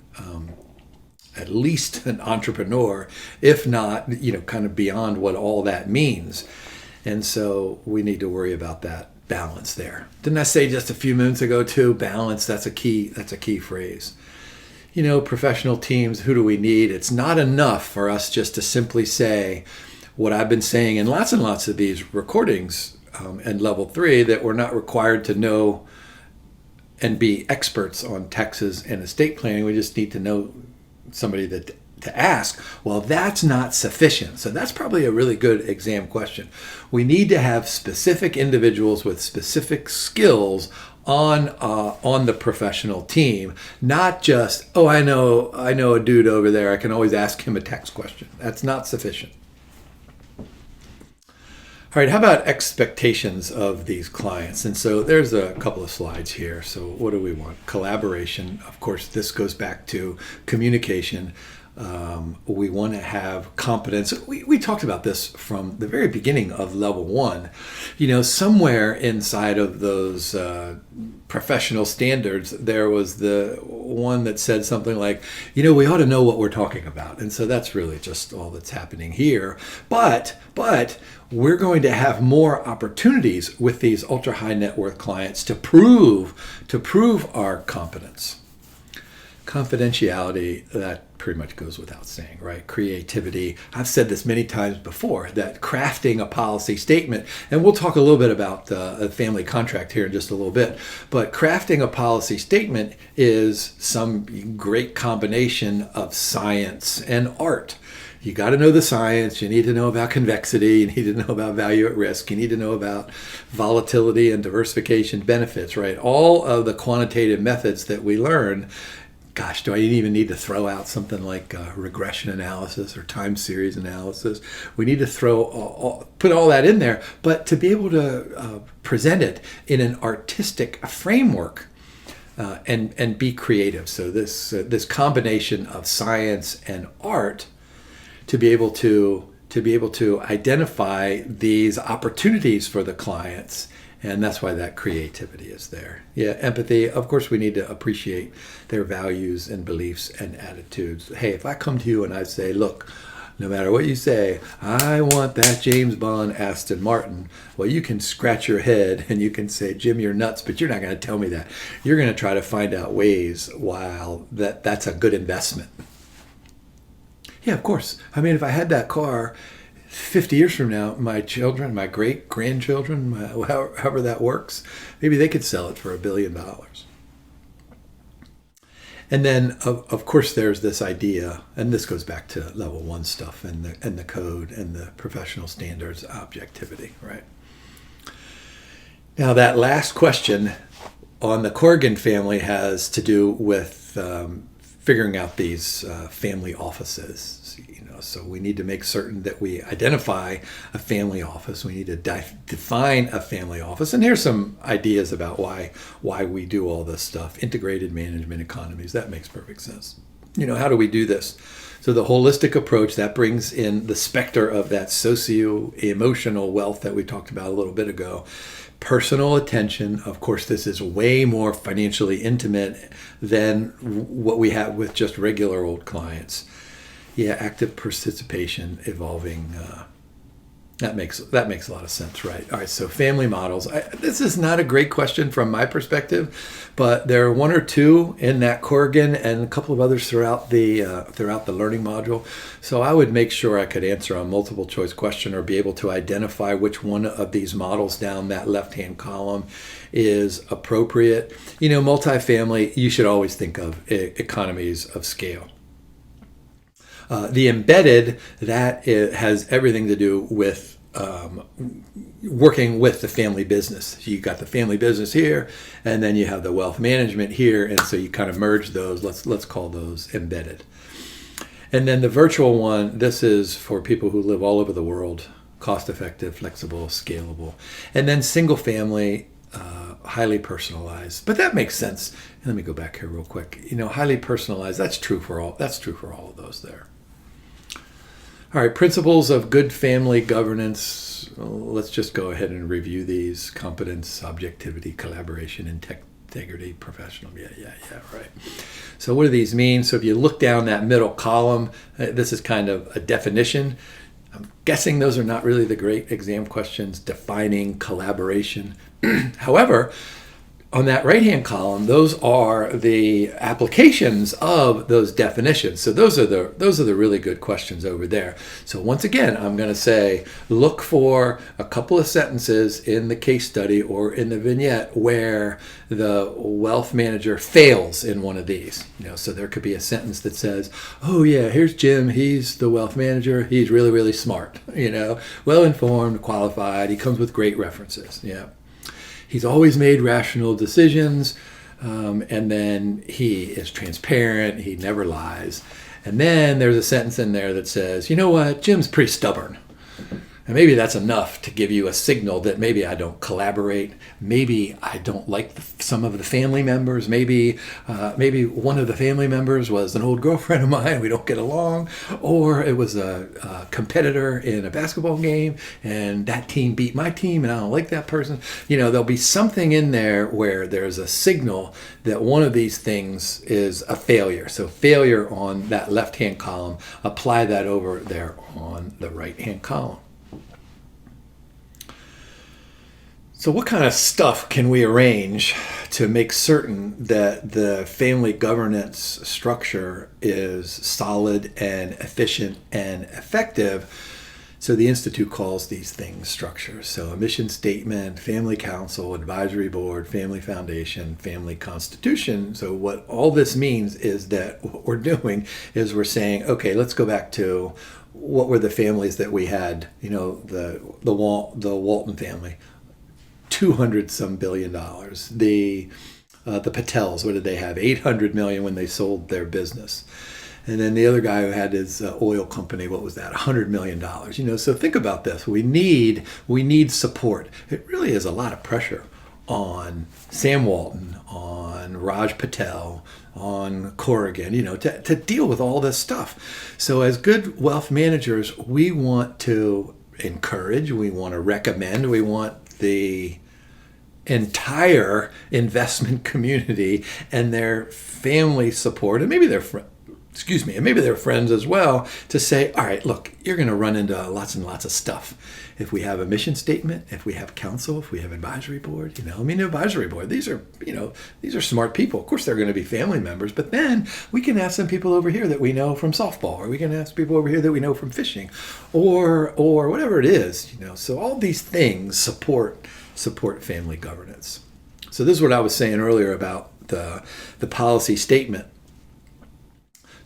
A: at least an entrepreneur, if not, kind of beyond what all that means. And so we need to worry about that balance there. Didn't I say just a few minutes ago too, balance, that's a key phrase. Professional teams, who do we need? It's not enough for us just to simply say what I've been saying in lots and lots of these recordings and level 3, that we're not required to know and be experts on taxes and estate planning. We just need to know somebody to ask. Well, that's not sufficient. So that's probably a really good exam question. We need to have specific individuals with specific skills on the professional team, not just, I know a dude over there, I can always ask him a tax question. That's not sufficient. All right, how about expectations of these clients? And so there's a couple of slides here. So what do we want? Collaboration. Of course, this goes back to communication. We want to have competence. We talked about this from the very beginning of level 1. Somewhere inside of those professional standards, there was the one that said something like, we ought to know what we're talking about. And so that's really just all that's happening here. But we're going to have more opportunities with these ultra high net worth clients to prove our competence. Confidentiality, that pretty much goes without saying, right? Creativity. I've said this many times before, that crafting a policy statement, and we'll talk a little bit about a family contract here in just a little bit, but crafting a policy statement is some great combination of science and art. You got to know the science. You need to know about convexity. You need to know about value at risk. You need to know about volatility and diversification benefits, right? All of the quantitative methods that we learn. Gosh, do I even need to throw out something like regression analysis or time series analysis? We need to put all that in there, but to be able to present it in an artistic framework and be creative. So this combination of science and art, to be able to identify these opportunities for the clients. And that's why that creativity is there. Yeah, empathy. Of course, we need to appreciate their values and beliefs and attitudes. Hey, if I come to you and I say, look, no matter what you say, I want that James Bond Aston Martin. Well, you can scratch your head and you can say, Jim, you're nuts, but you're not going to tell me that. You're going to try to find out ways while that's a good investment. Yeah, of course. If I had that car 50 years from now, my children, my great-grandchildren, however that works, maybe they could sell it for $1 billion. And then, of course, there's this idea, and this goes back to level 1 stuff and the code and the professional standards objectivity, right? Now, that last question on the Corrigan family has to do with figuring out these family offices. So we need to make certain that we identify a family office. We need to define a family office. And here's some ideas about why we do all this stuff. Integrated management economies. That makes perfect sense. How do we do this? So the holistic approach, that brings in the specter of that socio-emotional wealth that we talked about a little bit ago. Personal attention. Of course, this is way more financially intimate than what we have with just regular old clients. Yeah, active participation, evolving. That makes a lot of sense, right? All right, so family models. This is not a great question from my perspective, but there are 1 or 2 in that Corrigan and a couple of others throughout the learning module. So I would make sure I could answer a multiple choice question or be able to identify which one of these models down that left-hand column is appropriate. Multifamily, you should always think of economies of scale. The embedded, that has everything to do with working with the family business. So you got the family business here, and then you have the wealth management here, and so you kind of merge those. Let's call those embedded. And then the virtual one, this is for people who live all over the world, cost-effective, flexible, scalable. And then single family, highly personalized. But that makes sense. And let me go back here real quick. Highly personalized, that's true for all of those there. All right, principles of good family governance. Let's just go ahead and review these. Competence, objectivity, collaboration, integrity, professional. Yeah, right. So what do these mean? So if you look down that middle column, this is kind of a definition. I'm guessing those are not really the great exam questions defining collaboration. However, on that right-hand column, those are the applications of those definitions. So those are the really good questions over there. So once again, I'm going to say, look for a couple of sentences in the case study or in the vignette where the wealth manager fails in one of these. So there could be a sentence that says, "Oh yeah, here's Jim. He's the wealth manager. He's really, really smart. Well-informed, qualified. He comes with great references. Yeah. He's always made rational decisions, and then he is transparent. He never lies." And then there's a sentence in there that says, "You know what? Jim's pretty stubborn." And maybe that's enough to give you a signal that maybe I don't collaborate. Maybe I don't like some of the family members. Maybe one of the family members was an old girlfriend of mine. We don't get along. Or it was a competitor in a basketball game, and that team beat my team, and I don't like that person. There'll be something in there where there's a signal that one of these things is a failure. So failure on that left-hand column. Apply that over there on the right-hand column. So what kind of stuff can we arrange to make certain that the family governance structure is solid and efficient and effective? So the Institute calls these things structures. So a mission statement, family council, advisory board, family foundation, family constitution. So what all this means is that what we're doing is we're saying, okay, let's go back to what were the families that we had, the Walton family. 200 some billion dollars. The Patels, what did they have? 800 million when they sold their business. And then the other guy who had his oil company, what was that? $100 million. So think about this. We need support. It really is a lot of pressure on Sam Walton, on Raj Patel, on Corrigan, to deal with all this stuff. So as good wealth managers, we want to encourage, we want to recommend, we want the entire investment community and their family support, and maybe their friends as well, to say, all right, look, you're going to run into lots and lots of stuff. If we have a mission statement, if we have council, if we have advisory board, advisory board, these are smart people. Of course, they're going to be family members, but then we can have some people over here that we know from softball, or we can ask people over here that we know from fishing, or whatever it is, So all these things support family governance. So this is what I was saying earlier about the policy statement.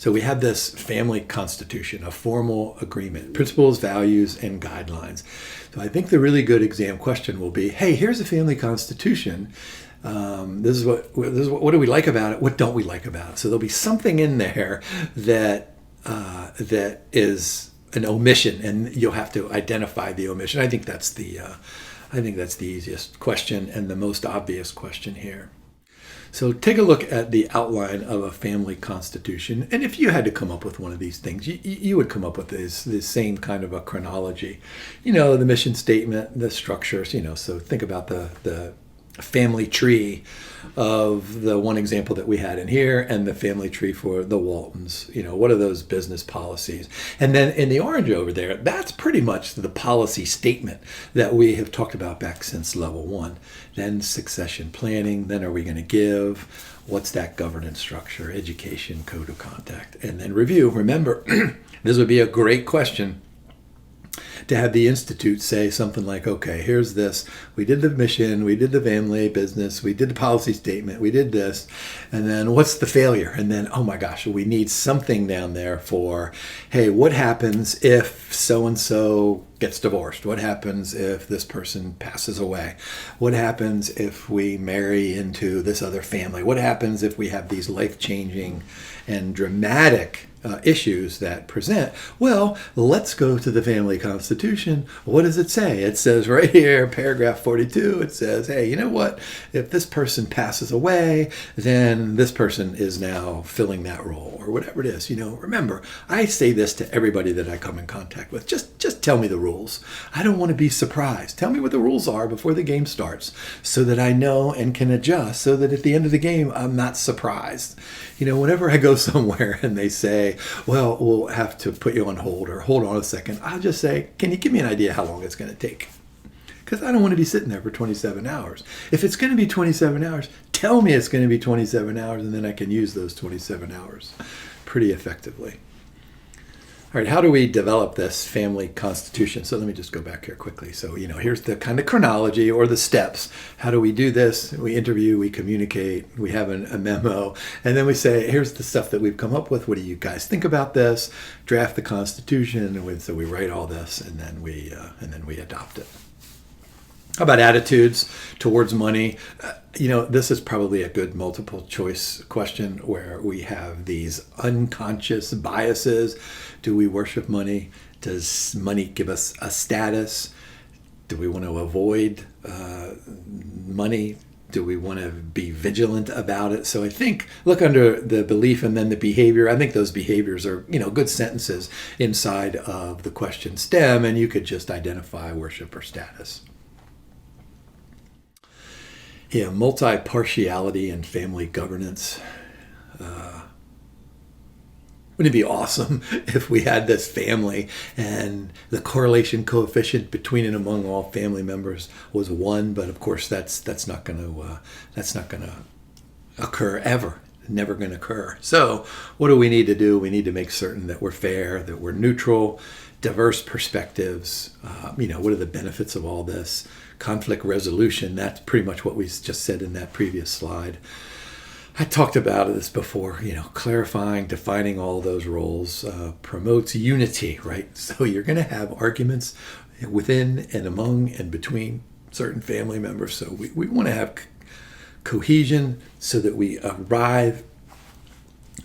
A: So we have this family constitution, a formal agreement, principles, values, and guidelines. So I think the really good exam question will be, hey, here's a family constitution. This is what do we like about it? What don't we like about it? So there'll be something in there that is an omission, and you'll have to identify the omission. I think that's the easiest question and the most obvious question here. So take a look at the outline of a family constitution. And if you had to come up with one of these things, you would come up with this same kind of a chronology. The mission statement, the structures, so think about the family tree of the one example that we had in here and the family tree for the Waltons. What are those business policies? And then in the orange over there, that's pretty much the policy statement that we have talked about back since level 1. Then succession planning, then are we going to give? What's that governance structure, education, code of conduct, and then review. Remember, this would be a great question to have the Institute say something like, okay, here's this. We did the mission, we did the family business, we did the policy statement, we did this, and then what's the failure? And then, oh my gosh, we need something down there for, hey, what happens if so-and-so gets divorced? What happens if this person passes away? What happens if we marry into this other family? What happens if we have these life-changing and dramatic issues that present? Well, let's go to the family constitution. What does it say? It says right here, paragraph 42, it says, hey, you know what? If this person passes away, then this person is now filling that role, or whatever it is. Remember, I say this to everybody that I come in contact with. Just tell me the rules. I don't want to be surprised. Tell me what the rules are before the game starts so that I know and can adjust, so that at the end of the game, I'm not surprised. Whenever I go somewhere and they say, well, we'll have to put you on hold, or hold on a second, I'll just say, can you give me an idea how long it's going to take? Because I don't want to be sitting there for 27 hours. If it's going to be 27 hours, tell me it's going to be 27 hours, and then I can use those 27 hours pretty effectively. All right, how do we develop this family constitution? So let me just go back here quickly. So, here's the kind of chronology or the steps. How do we do this? We interview, we communicate, we have a memo, and then we say, here's the stuff that we've come up with. What do you guys think about this? Draft the constitution, and so we write all this, and then we adopt it. How about attitudes towards money? This is probably a good multiple choice question where we have these unconscious biases. Do we worship money? Does money give us a status? Do we want to avoid money? Do we want to be vigilant about it? So I think look under the belief and then the behavior. I think those behaviors are, good sentences inside of the question stem, and you could just identify worship or status. Yeah, multi-partiality and family governance. Wouldn't it be awesome if we had this family and the correlation coefficient between and among all family members was 1? But of course, that's not going to occur ever. Never going to occur. So, what do we need to do? We need to make certain that we're fair, that we're neutral, diverse perspectives. What are the benefits of all this? Conflict resolution, that's pretty much what we just said in that previous slide. I talked about this before, clarifying, defining all those roles promotes unity, right? So you're going to have arguments within and among and between certain family members. So we want to have cohesion so that we arrive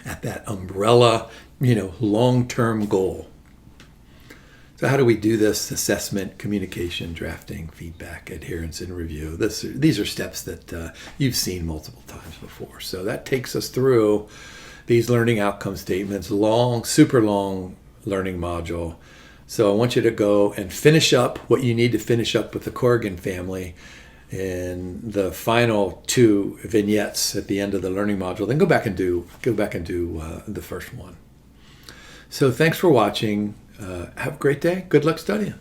A: at that umbrella, long-term goal. So how do we do this? Assessment, communication, drafting, feedback, adherence, and review. These are steps that you've seen multiple times before. So that takes us through these learning outcome statements, super long learning module. So I want you to go and finish up what you need to finish up with the Corrigan family in the final 2 vignettes at the end of the learning module. Then go back and do the first one. So thanks for watching. Have a great day. Good luck studying.